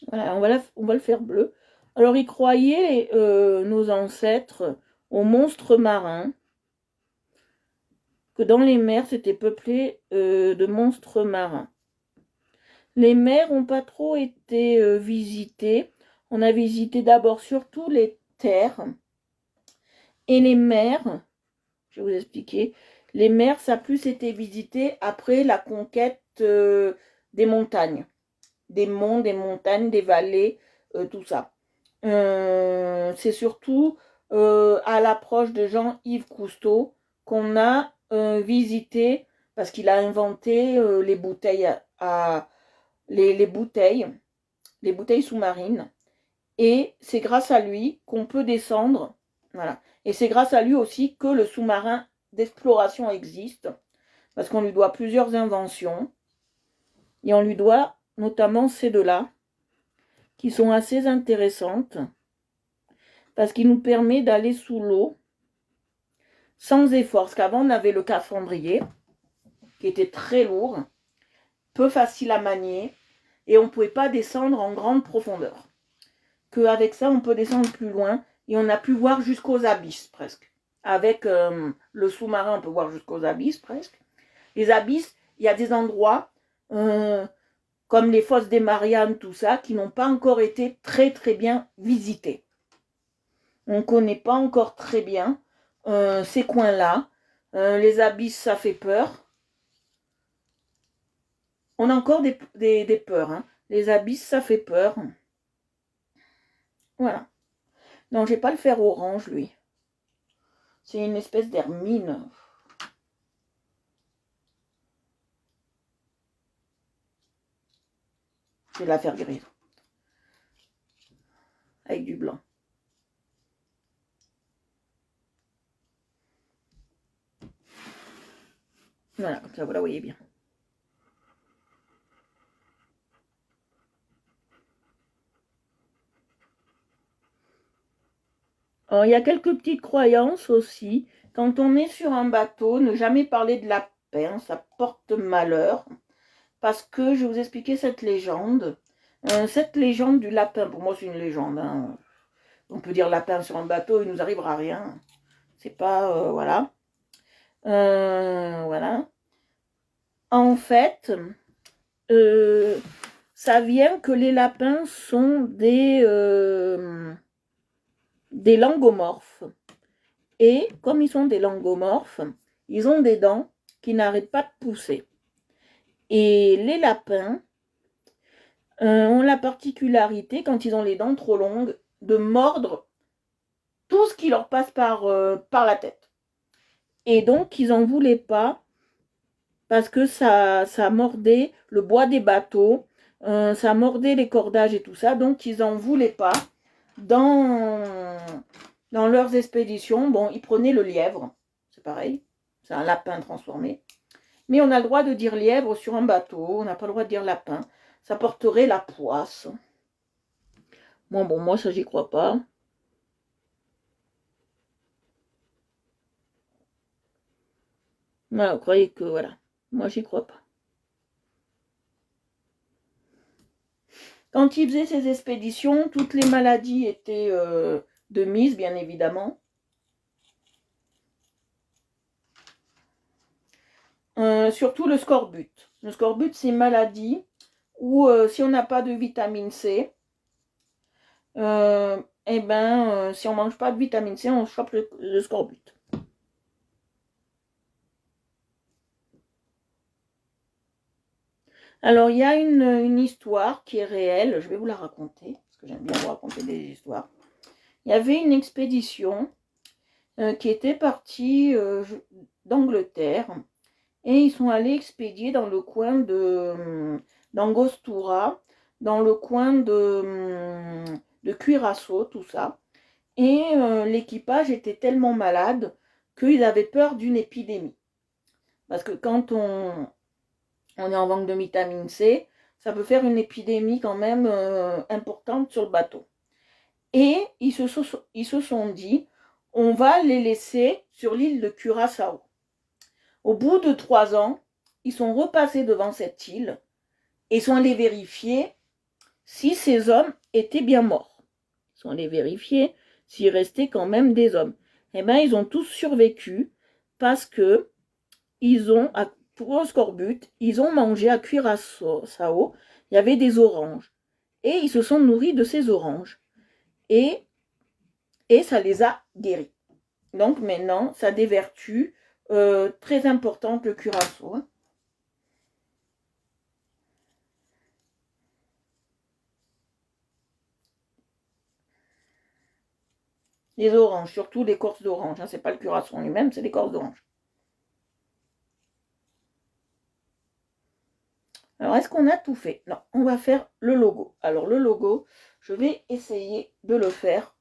Voilà, on va le faire bleu. Alors, ils croyaient, nos ancêtres, aux monstres marins, que dans les mers, c'était peuplé de monstres marins. Les mers n'ont pas trop été visitées. On a visité d'abord surtout les terres. Et les mers, je vais vous expliquer, les mers, ça a plus été visité après la conquête des montagnes. Des monts, des montagnes, des vallées, tout ça. C'est surtout à l'approche de Jean-Yves Cousteau qu'on a visité, parce qu'il a inventé les bouteilles les bouteilles sous-marines. Et c'est grâce à lui qu'on peut descendre. Voilà. Et c'est grâce à lui aussi que le sous-marin d'exploration existe, parce qu'on lui doit plusieurs inventions. Et on lui doit notamment ces deux-là, qui sont assez intéressantes, parce qu'il nous permet d'aller sous l'eau sans effort. Parce qu'avant, on avait le cafandrier, qui était très lourd, peu facile à manier, et on ne pouvait pas descendre en grande profondeur. Qu'avec ça, on peut descendre plus loin et on a pu voir jusqu'aux abysses presque. Avec le sous-marin, on peut voir jusqu'aux abysses presque. Les abysses, il y a des endroits comme les fosses des Mariannes, tout ça, qui n'ont pas encore été très très bien visités. On ne connaît pas encore très bien ces coins-là. Les abysses, ça fait peur. On a encore des peurs. Hein. Les abysses, ça fait peur. Voilà. Non, je vais pas le fer orange, lui. C'est une espèce d'hermine. Je vais la faire grise. Avec du blanc. Voilà, comme ça vous la voyez bien. Alors, il y a quelques petites croyances aussi. Quand on est sur un bateau, ne jamais parler de lapin, ça porte malheur. Parce que je vais vous expliquer cette légende. Cette légende du lapin, pour moi c'est une légende. Hein. On peut dire lapin sur un bateau, il nous arrivera rien. C'est pas, voilà. Voilà. En fait, ça vient que les lapins sont des langomorphes. Et comme ils sont des langomorphes, ils ont des dents qui n'arrêtent pas de pousser. Et les lapins ont la particularité, quand ils ont les dents trop longues, de mordre tout ce qui leur passe par la tête. Et donc, ils n'en voulaient pas parce que ça mordait le bois des bateaux, ça mordait les cordages et tout ça. Donc, ils n'en voulaient pas. Dans leurs expéditions, bon, ils prenaient le lièvre. C'est pareil. C'est un lapin transformé. Mais on a le droit de dire lièvre sur un bateau. On n'a pas le droit de dire lapin. Ça porterait la poisse. Bon, moi, ça, j'y crois pas. Voilà, vous croyez que, voilà. Moi, j'y crois pas. Quand ils faisaient ces expéditions, toutes les maladies étaient de mise, bien évidemment. Surtout le scorbut. Le scorbut, c'est une maladie où si on n'a pas de vitamine C, si on ne mange pas de vitamine C, on chope le scorbut. Alors, il y a une histoire qui est réelle, je vais vous la raconter, parce que j'aime bien vous raconter des histoires. Il y avait une expédition qui était partie d'Angleterre, et ils sont allés expédier dans le coin d'Angostura, dans le coin de Curaçao, tout ça. Et l'équipage était tellement malade qu'ils avaient peur d'une épidémie. Parce que quand on est en manque de vitamine C, ça peut faire une épidémie quand même importante sur le bateau. Et ils se sont dit, on va les laisser sur l'île de Curaçao. Au bout de 3 ans, ils sont repassés devant cette île et sont allés vérifier si ces hommes étaient bien morts. Ils sont allés vérifier s'il restait quand même des hommes. Eh bien, ils ont tous survécu parce que pour un scorbut, ils ont mangé à Curaçao, il y avait des oranges. Et ils se sont nourris de ces oranges. Et ça les a guéris. Donc maintenant, ça a des vertus très importantes, le Curaçao. Les oranges, surtout l'écorce d'orange. Hein, c'est pas le Curaçao lui-même, c'est l'écorce d'orange. Alors, est-ce qu'on a tout fait? Non, on va faire le logo. Alors, le logo, je vais essayer de le faire.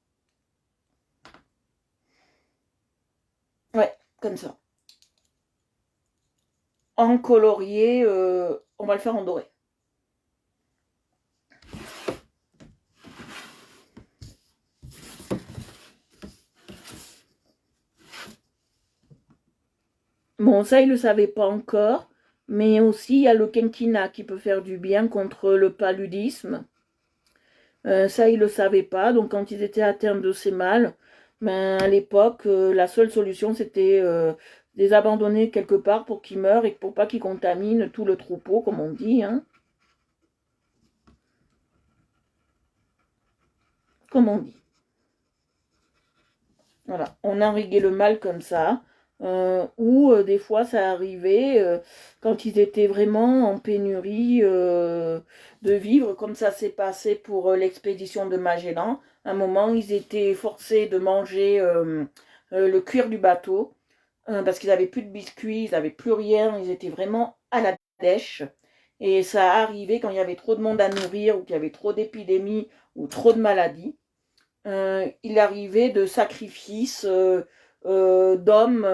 Ouais, comme ça. En colorier, on va le faire en doré. Bon, ça, il ne le savait pas encore. Mais aussi, il y a le quinquina qui peut faire du bien contre le paludisme. Ça, ils ne le savaient pas. Donc, quand ils étaient atteints de ces mâles, ben, à l'époque, la seule solution, c'était les abandonner quelque part pour qu'ils meurent et pour pas qu'ils contaminent tout le troupeau, comme on dit. Hein. Comme on dit. Voilà, on enriguait le mâle comme ça. Ou des fois, ça arrivait quand ils étaient vraiment en pénurie de vivres, comme ça s'est passé pour l'expédition de Magellan. À un moment, ils étaient forcés de manger le cuir du bateau parce qu'ils n'avaient plus de biscuits, ils n'avaient plus rien, ils étaient vraiment à la dèche. Et ça arrivait quand il y avait trop de monde à nourrir ou qu'il y avait trop d'épidémies ou trop de maladies. Il arrivait de sacrifices d'hommes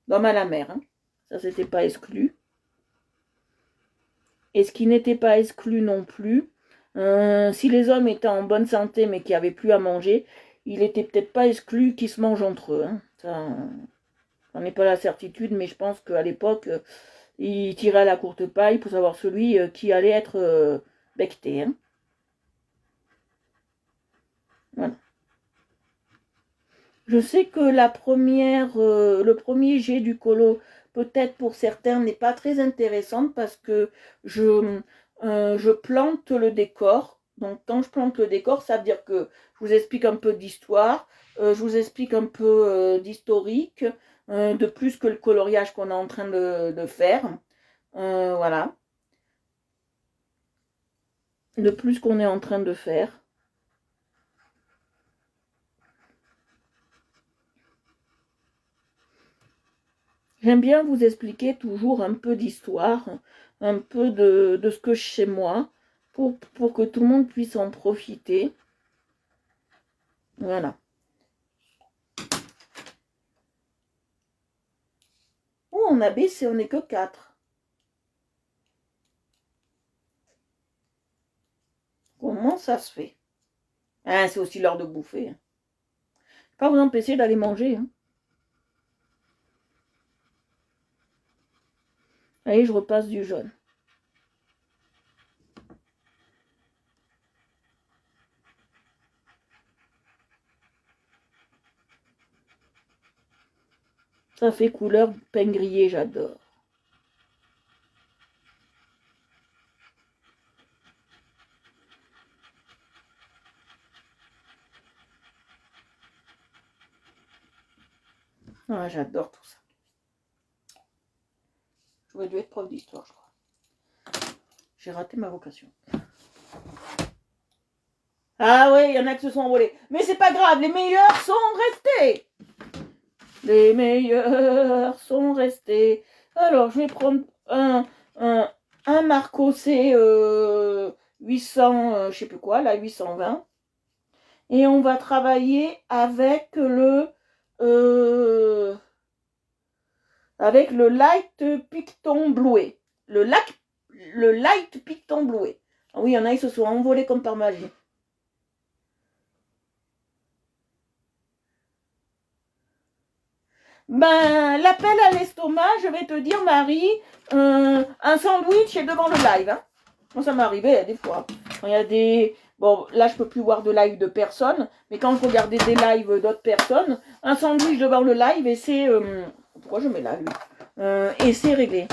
à la mer. Hein. Ça, c'était pas exclu. Et ce qui n'était pas exclu non plus, si les hommes étaient en bonne santé mais qui n'avaient plus à manger, il n'était peut-être pas exclu qu'ils se mangent entre eux. Hein. Ça, j'en ai pas la certitude, mais je pense qu'à l'époque, ils tiraient à la courte paille pour savoir celui qui allait être becté. Hein. Voilà. Je sais que le premier jet du colo, peut-être pour certains, n'est pas très intéressant parce que je plante le décor. Donc quand je plante le décor, ça veut dire que je vous explique un peu d'histoire, je vous explique un peu d'historique, de plus que le coloriage qu'on est en train de faire. Voilà. De plus qu'on est en train de faire. J'aime bien vous expliquer toujours un peu d'histoire, un peu de ce que je sais moi, pour que tout le monde puisse en profiter. Voilà. Oh, on a baissé, on n'est que 4. Comment ça se fait? Ah, c'est aussi l'heure de bouffer. Hein. Pas vous empêcher d'aller manger. Hein. Allez, je repasse du jaune. Ça fait couleur pain grillé, j'adore. Ah, j'adore tout ça. J'aurais dû être prof d'histoire, je crois. J'ai raté ma vocation. Ah ouais, il y en a qui se sont envolés. Mais c'est pas grave, les meilleurs sont restés. Les meilleurs sont restés. Alors, je vais prendre un Marco C 800, je sais plus quoi, là, 820. Et on va travailler euh, avec le Light Picton Bluet. Le Light Picton Bluet. Ah oui, il y en a, ils se sont envolés comme par magie. Ben, l'appel à l'estomac, je vais te dire, Marie, un sandwich est devant le live. Hein. Moi, ça m'est arrivé des fois. Quand il y a des... Bon, là, je peux plus voir de live de personnes, mais quand je regardais des lives d'autres personnes, un sandwich devant le live et c'est... pourquoi je mets là, lui et c'est réglé.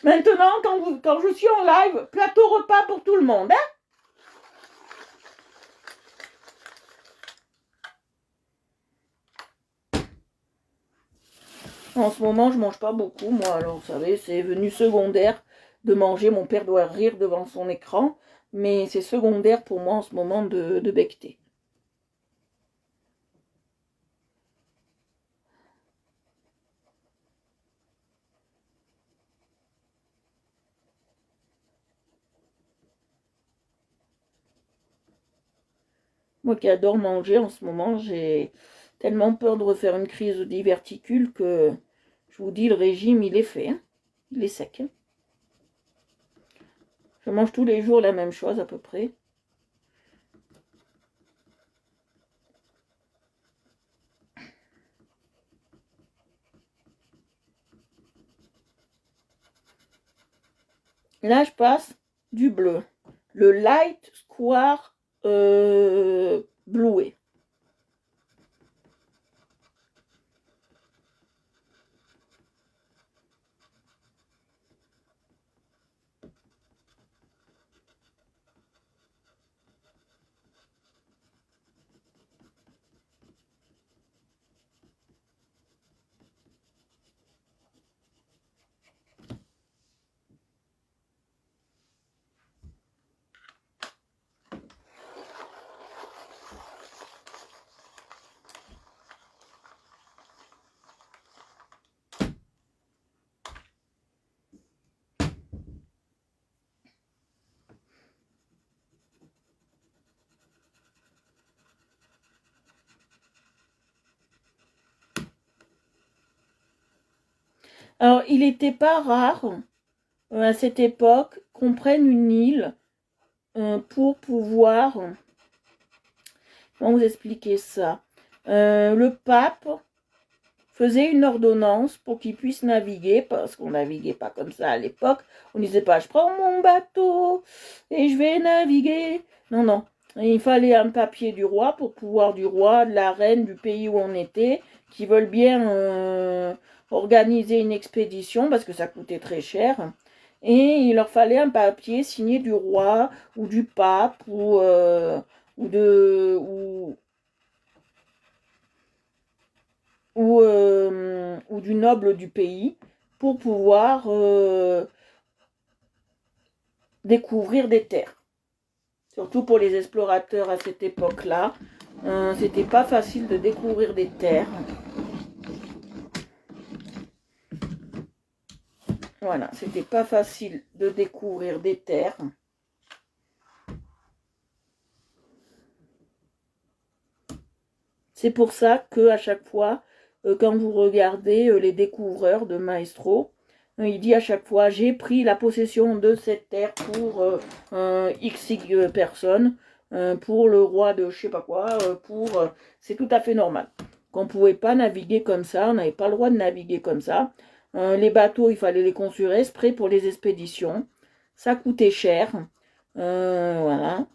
Maintenant, quand je suis en live, plateau repas pour tout le monde, hein. En ce moment, je mange pas beaucoup, moi. Alors, vous savez, c'est venu secondaire de manger. Mon père doit rire devant son écran, mais c'est secondaire pour moi en ce moment de becqueter. Moi qui adore manger en ce moment, j'ai tellement peur de refaire une crise de diverticule que je vous dis, le régime, il est fait. Hein. Il est sec. Hein. Je mange tous les jours la même chose à peu près. Là, je passe du bleu. Le Light Square Bluet. Alors, il n'était pas rare à cette époque qu'on prenne une île pour pouvoir... Comment vous expliquer ça? Le pape faisait une ordonnance pour qu'il puisse naviguer, parce qu'on naviguait pas comme ça à l'époque. On disait pas, je prends mon bateau et je vais naviguer. Non, non. Il fallait un papier du roi pour pouvoir, du roi, de la reine, du pays où on était, qui veulent bien organiser une expédition, parce que ça coûtait très cher. Et il leur fallait un papier signé du roi ou du pape ou du noble du pays pour pouvoir découvrir des terres. Surtout pour les explorateurs à cette époque-là, c'était pas facile de découvrir des terres. Voilà, c'était pas facile de découvrir des terres. C'est pour ça que à chaque fois, quand vous regardez les découvreurs de Maestro, il dit à chaque fois, j'ai pris la possession de cette terre pour X personnes, pour le roi de je sais pas quoi, c'est tout à fait normal. Qu'on ne pouvait pas naviguer comme ça, on n'avait pas le droit de naviguer comme ça. Les bateaux, il fallait les construire exprès pour les expéditions. Ça coûtait cher. Voilà.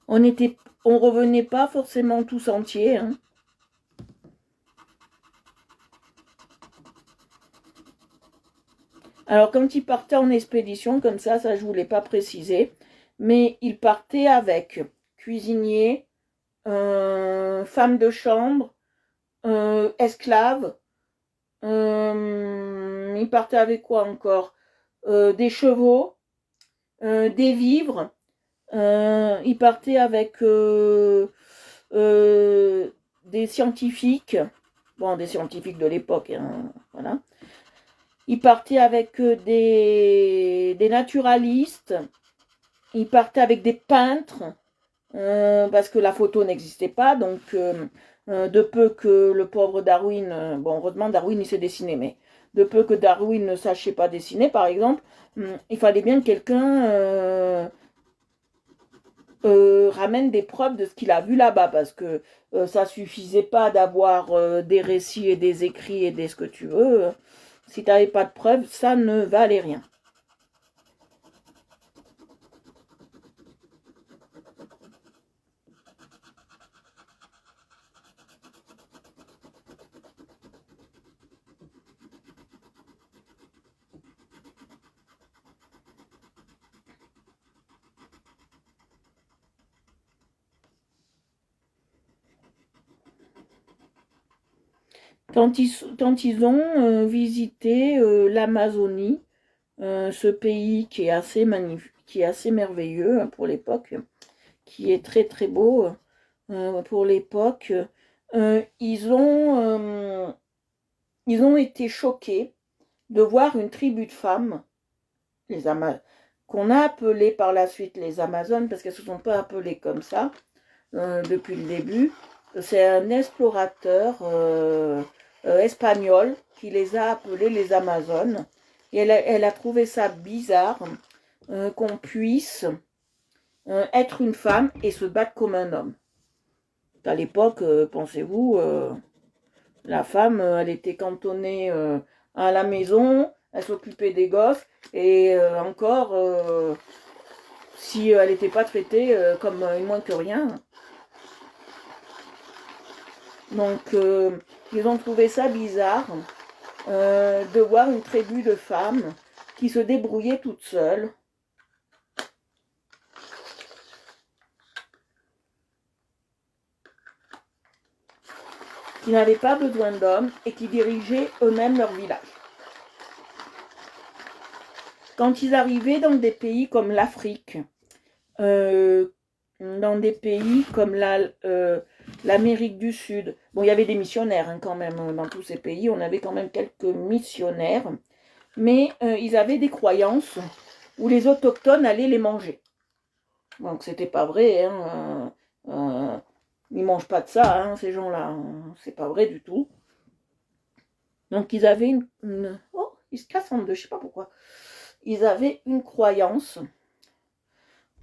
On revenait pas forcément tous entiers. Hein. Alors, quand il partait en expédition, comme ça je voulais pas préciser, mais il partait avec cuisinier, femme de chambre, esclave. Il partait avec quoi encore? Des chevaux, des vivres. Il partait avec des scientifiques, bon, des scientifiques de l'époque, hein, voilà. Il partait avec des naturalistes, il partait avec des peintres, parce que la photo n'existait pas, donc de peu que le pauvre Darwin, bon, heureusement Darwin il s'est dessiné, mais de peu que Darwin ne sachait pas dessiner, par exemple, il fallait bien que quelqu'un ramène des preuves de ce qu'il a vu là-bas, parce que ça suffisait pas d'avoir des récits et des écrits et des ce que tu veux. Si tu n'avais pas de preuves, ça ne valait rien. Quand ils ont visité l'Amazonie, ce pays qui est assez magnifique, qui est assez merveilleux hein, pour l'époque, qui est très très beau pour l'époque, ils ont été choqués de voir une tribu de femmes, les qu'on a appelées par la suite les Amazones, parce qu'elles ne se sont pas appelées comme ça depuis le début. C'est un explorateur espagnol qui les a appelées les Amazones. Et elle a trouvé ça bizarre qu'on puisse être une femme et se battre comme un homme. À l'époque, pensez-vous, la femme, elle était cantonnée à la maison, elle s'occupait des gosses, et encore, si elle n'était pas traitée comme une moins que rien. Donc, ils ont trouvé ça bizarre de voir une tribu de femmes qui se débrouillaient toutes seules. Qui n'avaient pas besoin d'hommes et qui dirigeaient eux-mêmes leur village. Quand ils arrivaient dans des pays comme l'Afrique, dans des pays comme l'Amérique du Sud, bon, il y avait des missionnaires hein, quand même dans tous ces pays, on avait quand même quelques missionnaires, mais ils avaient des croyances où les autochtones allaient les manger. Donc c'était pas vrai, hein, ils mangent pas de ça, hein, ces gens-là, hein, c'est pas vrai du tout. Donc ils avaient oh, ils se cassent en deux, je sais pas pourquoi. Ils avaient une croyance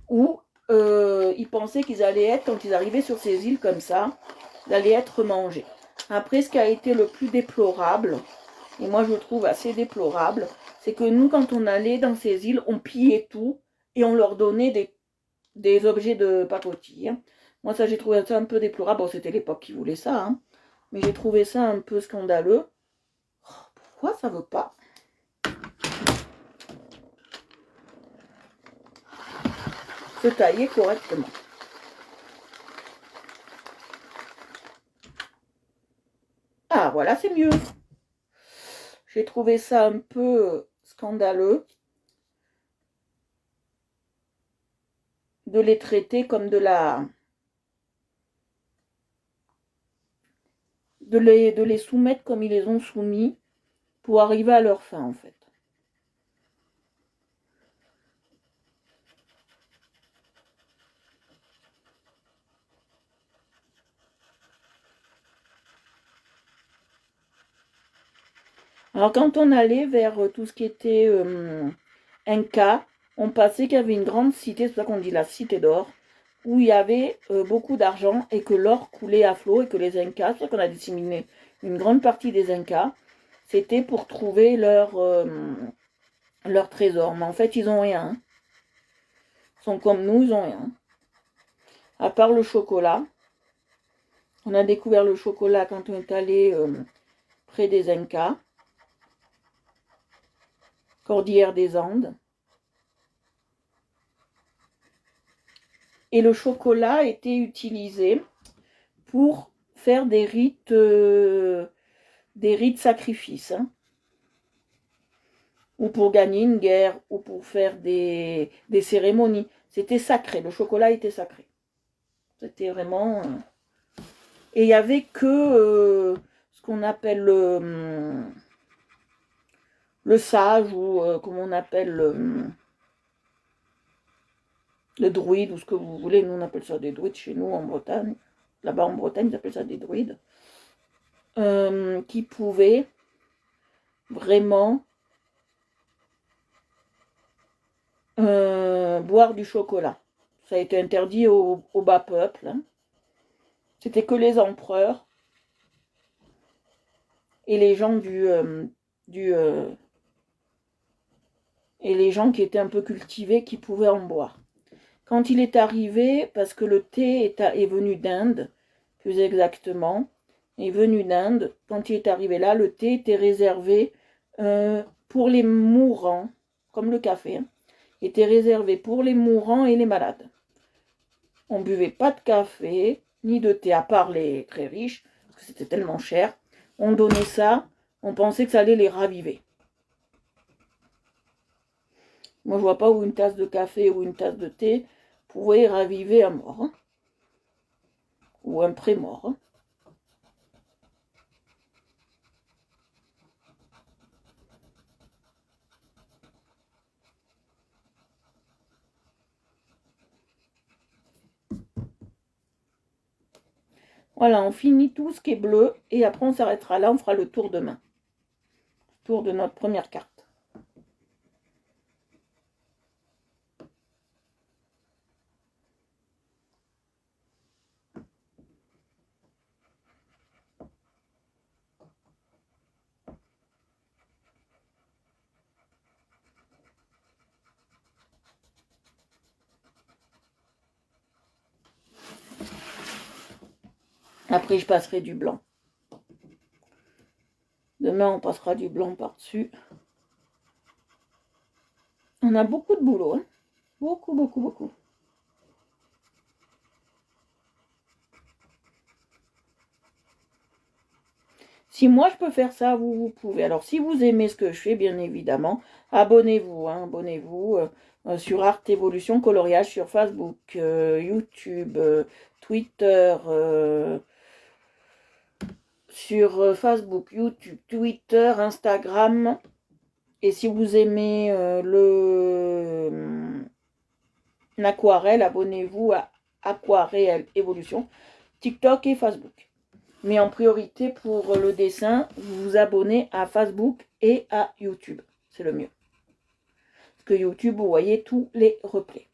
où ils pensaient qu'ils allaient être, quand ils arrivaient sur ces îles comme ça, ils allaient être mangés. Après, ce qui a été le plus déplorable, et moi je trouve assez déplorable, c'est que nous, quand on allait dans ces îles, on pillait tout et on leur donnait des objets de pacotille. Moi, ça, j'ai trouvé ça un peu déplorable. Bon, c'était l'époque qui voulait ça, hein, mais j'ai trouvé ça un peu scandaleux. Oh, pourquoi ça veut pas se tailler correctement? Ah, voilà, c'est mieux. J'ai trouvé ça un peu scandaleux de les traiter comme de les soumettre comme ils les ont soumis pour arriver à leur fin, en fait. Alors, quand on allait vers tout ce qui était Inca, on passait qu'il y avait une grande cité, c'est pour ça qu'on dit la cité d'or, où il y avait beaucoup d'argent et que l'or coulait à flot et que les Incas, c'est pour ça qu'on a disséminé une grande partie des Incas, c'était pour trouver leur trésor. Mais en fait, ils n'ont rien. Ils sont comme nous, ils n'ont rien. À part le chocolat. On a découvert le chocolat quand on est allé près des Incas. Cordillère des Andes. Et le chocolat était utilisé pour faire des rites sacrifices. Hein. Ou pour gagner une guerre, ou pour faire des cérémonies. C'était sacré, le chocolat était sacré. C'était vraiment... Et il n'y avait que ce qu'on appelle le sage, ou comment on appelle le druide, ou ce que vous voulez. Nous, on appelle ça des druides chez nous en Bretagne. Là-bas en Bretagne, ils appellent ça des druides. Qui pouvaient vraiment boire du chocolat. Ça a été interdit au bas peuple. Hein. C'était que les empereurs et les gens et les gens qui étaient un peu cultivés qui pouvaient en boire. Quand il est arrivé, parce que le thé est venu d'Inde, plus exactement, est venu d'Inde, quand il est arrivé là, le thé était réservé pour les mourants, comme le café, hein, était réservé pour les mourants et les malades. On ne buvait pas de café, ni de thé, à part les très riches, parce que c'était tellement cher. On donnait ça, on pensait que ça allait les raviver. Moi, je vois pas où une tasse de café ou une tasse de thé pouvait raviver un mort. Hein, ou un pré-mort. Hein. Voilà, on finit tout ce qui est bleu et après on s'arrêtera là, on fera le tour demain. Tour de notre première carte. Après, je passerai du blanc. Demain, on passera du blanc par-dessus. On a beaucoup de boulot, hein. Beaucoup, beaucoup, beaucoup. Si moi je peux faire ça, vous pouvez. Alors si vous aimez ce que je fais, bien évidemment, abonnez-vous, hein, abonnez-vous sur Art Evolution Coloriage sur Facebook, YouTube, Twitter, sur Facebook, YouTube, Twitter, Instagram. Et si vous aimez l'aquarelle, abonnez-vous à Aquarelle Evolution, TikTok et Facebook. Mais en priorité pour le dessin, vous vous abonnez à Facebook et à YouTube. C'est le mieux. Parce que YouTube, vous voyez tous les replays.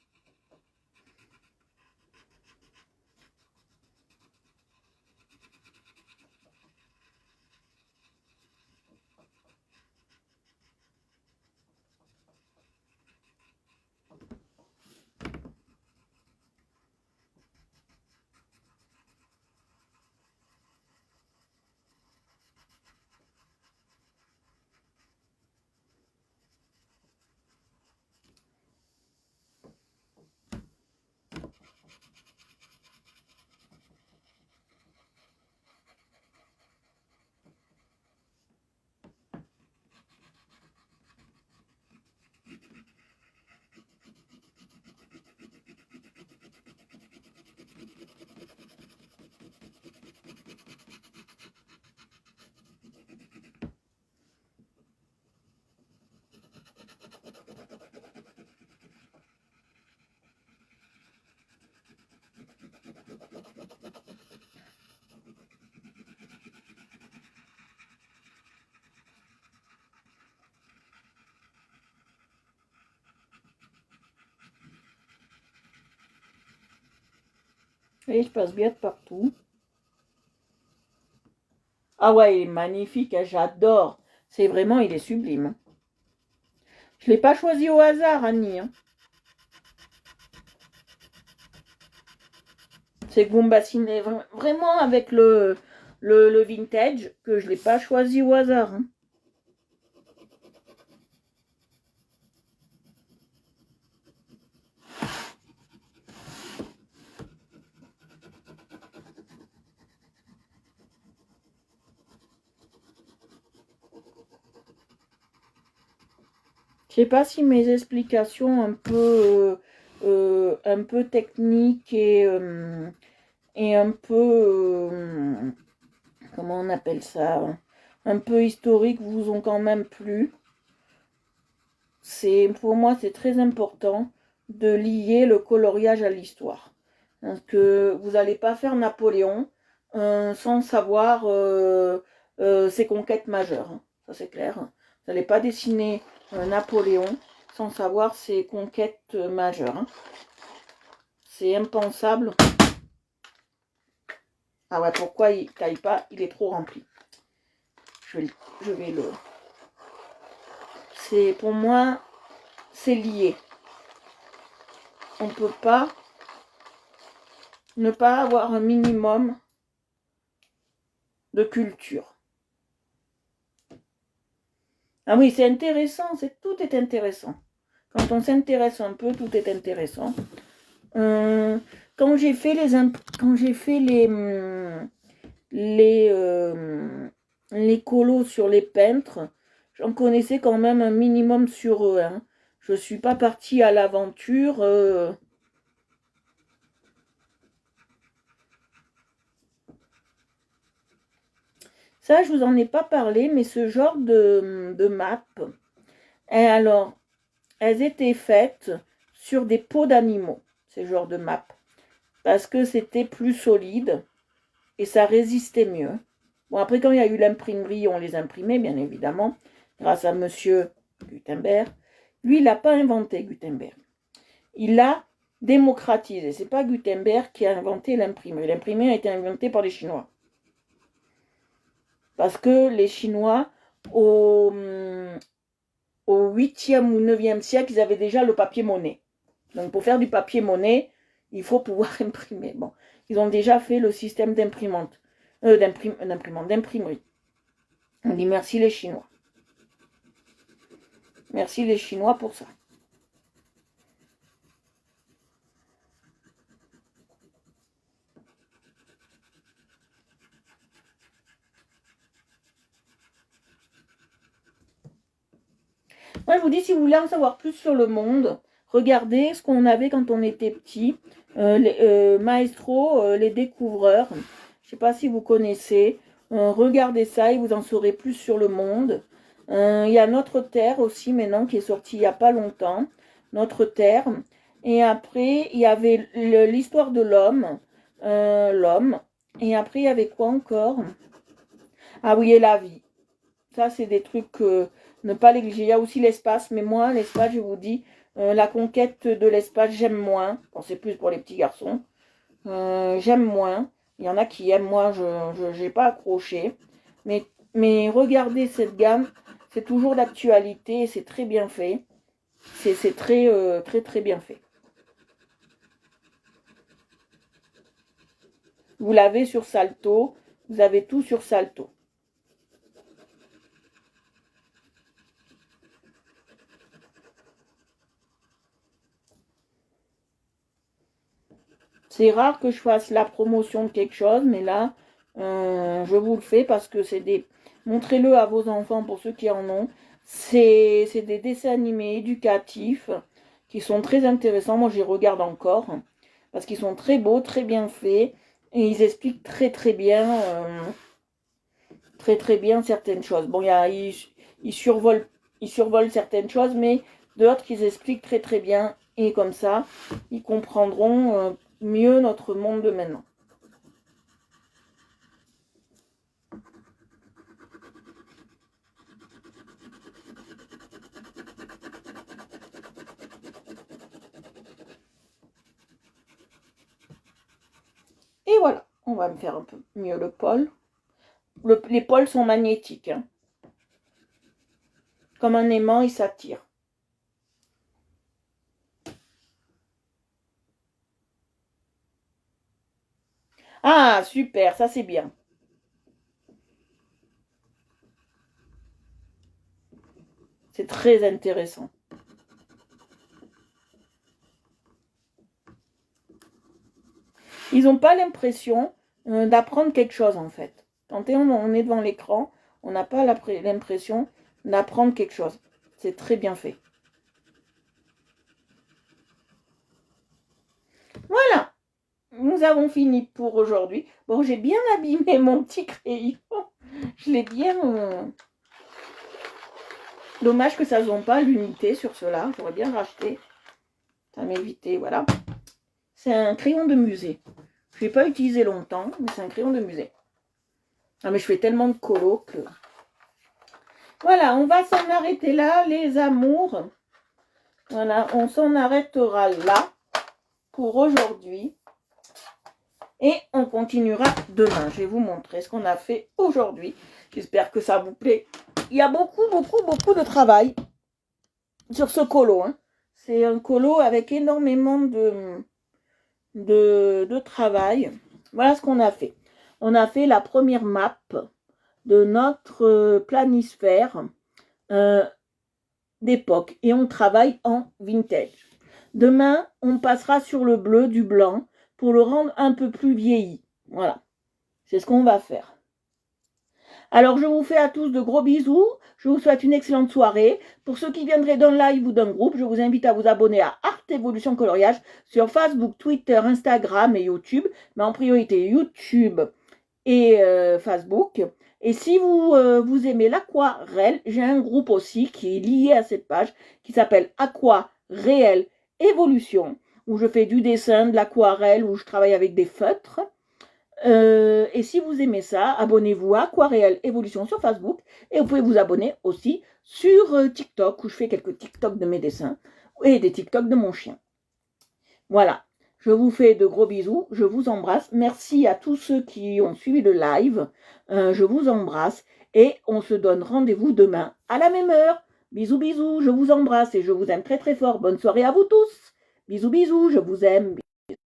Et je passe bien de partout. Ah ouais, il est magnifique, hein, j'adore. C'est vraiment, il est sublime. Je ne l'ai pas choisi au hasard, Annie. Hein. C'est que vous me bassinez vraiment avec le vintage, que je ne l'ai pas choisi au hasard. Hein. Je sais pas si mes explications un peu techniques et un peu, comment on appelle ça, un peu historiques vous ont quand même plu. Pour moi, c'est très important de lier le coloriage à l'histoire. Parce que vous n'allez pas faire Napoléon sans savoir ses conquêtes majeures. Hein. Ça, c'est clair. Vous n'allez pas dessiner Napoléon sans savoir ses conquêtes majeures. Hein. C'est impensable. Ah ouais, pourquoi il ne taille pas? Il est trop rempli. Je vais le... Pour moi, c'est lié. On ne peut pas ne pas avoir un minimum de culture. Ah oui, c'est intéressant, tout est intéressant. Quand on s'intéresse un peu, tout est intéressant. Quand j'ai fait les colos sur les peintres, j'en connaissais quand même un minimum sur eux. Hein. Je ne suis pas partie à l'aventure. Ça, je vous en ai pas parlé, mais ce genre de map, alors, elles étaient faites sur des peaux d'animaux, ces genres de map, parce que c'était plus solide et ça résistait mieux. Bon, après, quand il y a eu l'imprimerie, on les imprimait, bien évidemment, grâce à monsieur Gutenberg. Lui, il n'a pas inventé Gutenberg. Il l'a démocratisé. C'est pas Gutenberg qui a inventé l'imprimerie. L'imprimerie a été inventée par les Chinois. Parce que les Chinois, au 8e ou 9e siècle, ils avaient déjà le papier-monnaie. Donc pour faire du papier-monnaie, il faut pouvoir imprimer. Bon, ils ont déjà fait le système d'imprimante. d'imprimerie. On dit merci les Chinois. Merci les Chinois pour ça. Moi, je vous dis, si vous voulez en savoir plus sur le monde, regardez ce qu'on avait quand on était petit. Maestro, les découvreurs. Je ne sais pas si vous connaissez. Regardez ça et vous en saurez plus sur le monde. Il y a Notre Terre aussi maintenant qui est sorti il n'y a pas longtemps. Notre Terre. Et après, il y avait l'histoire de l'homme. L'homme. Et après, il y avait quoi encore? Ah oui, et la vie. Ça, c'est des trucs ne pas négliger. Il y a aussi l'espace. Mais moi, l'espace, je vous dis, la conquête de l'espace, j'aime moins. Bon, c'est plus pour les petits garçons. J'aime moins. Il y en a qui aiment, moi, je n'ai pas accroché. Mais regardez cette gamme, c'est toujours d'actualité et c'est très bien fait. C'est très bien fait. Vous l'avez sur Salto, vous avez tout sur Salto. C'est rare que je fasse la promotion de quelque chose, mais là, je vous le fais parce que c'est des... Montrez-le à vos enfants pour ceux qui en ont. C'est des dessins animés éducatifs qui sont très intéressants. Moi, je les regarde encore parce qu'ils sont très beaux, très bien faits et ils expliquent très bien certaines choses. Bon, ils survolent certaines choses, mais d'autres qu'ils expliquent très bien et comme ça, ils comprendront mieux notre monde de maintenant. Et voilà, on va me faire un peu mieux le pôle. Les pôles sont magnétiques. Hein. Comme un aimant, il s'attire. Ah, super, ça c'est bien. C'est très intéressant. Ils n'ont pas l'impression d'apprendre quelque chose en fait. Quand on est devant l'écran, on n'a pas l'impression d'apprendre quelque chose. C'est très bien fait. Voilà, nous avons fini pour aujourd'hui. Bon, j'ai bien abîmé mon petit crayon. Je l'ai bien... Dommage que ça ne pas l'unité sur cela. J'aurais bien racheté. Ça m'évitait, voilà. C'est un crayon de musée. Je ne l'ai pas utilisé longtemps, mais c'est un crayon de musée. Ah, mais je fais tellement de colo que... Voilà, on va s'en arrêter là, les amours. Voilà, on s'en arrêtera là pour aujourd'hui. Et on continuera demain. Je vais vous montrer ce qu'on a fait aujourd'hui. J'espère que ça vous plaît. Il y a beaucoup de travail sur ce colo. Hein. C'est un colo avec énormément de travail. Voilà ce qu'on a fait. On a fait la première map de notre planisphère d'époque. Et on travaille en vintage. Demain, on passera sur le bleu du blanc pour le rendre un peu plus vieilli. Voilà. C'est ce qu'on va faire. Alors, je vous fais à tous de gros bisous. Je vous souhaite une excellente soirée. Pour ceux qui viendraient d'un live ou d'un groupe, je vous invite à vous abonner à Art Evolution Coloriage sur Facebook, Twitter, Instagram et YouTube. Mais en priorité, YouTube et Facebook. Et si vous aimez l'aquarelle, j'ai un groupe aussi qui est lié à cette page qui s'appelle Aquarelle Evolution, où je fais du dessin, de l'aquarelle, où je travaille avec des feutres. Et si vous aimez ça, abonnez-vous à Aquarelle Evolution sur Facebook. Et vous pouvez vous abonner aussi sur TikTok, où je fais quelques TikTok de mes dessins et des TikTok de mon chien. Voilà. Je vous fais de gros bisous. Je vous embrasse. Merci à tous ceux qui ont suivi le live. Je vous embrasse. Et on se donne rendez-vous demain à la même heure. Bisous, bisous. Je vous embrasse et je vous aime très fort. Bonne soirée à vous tous. Bisous, bisous. Je vous aime.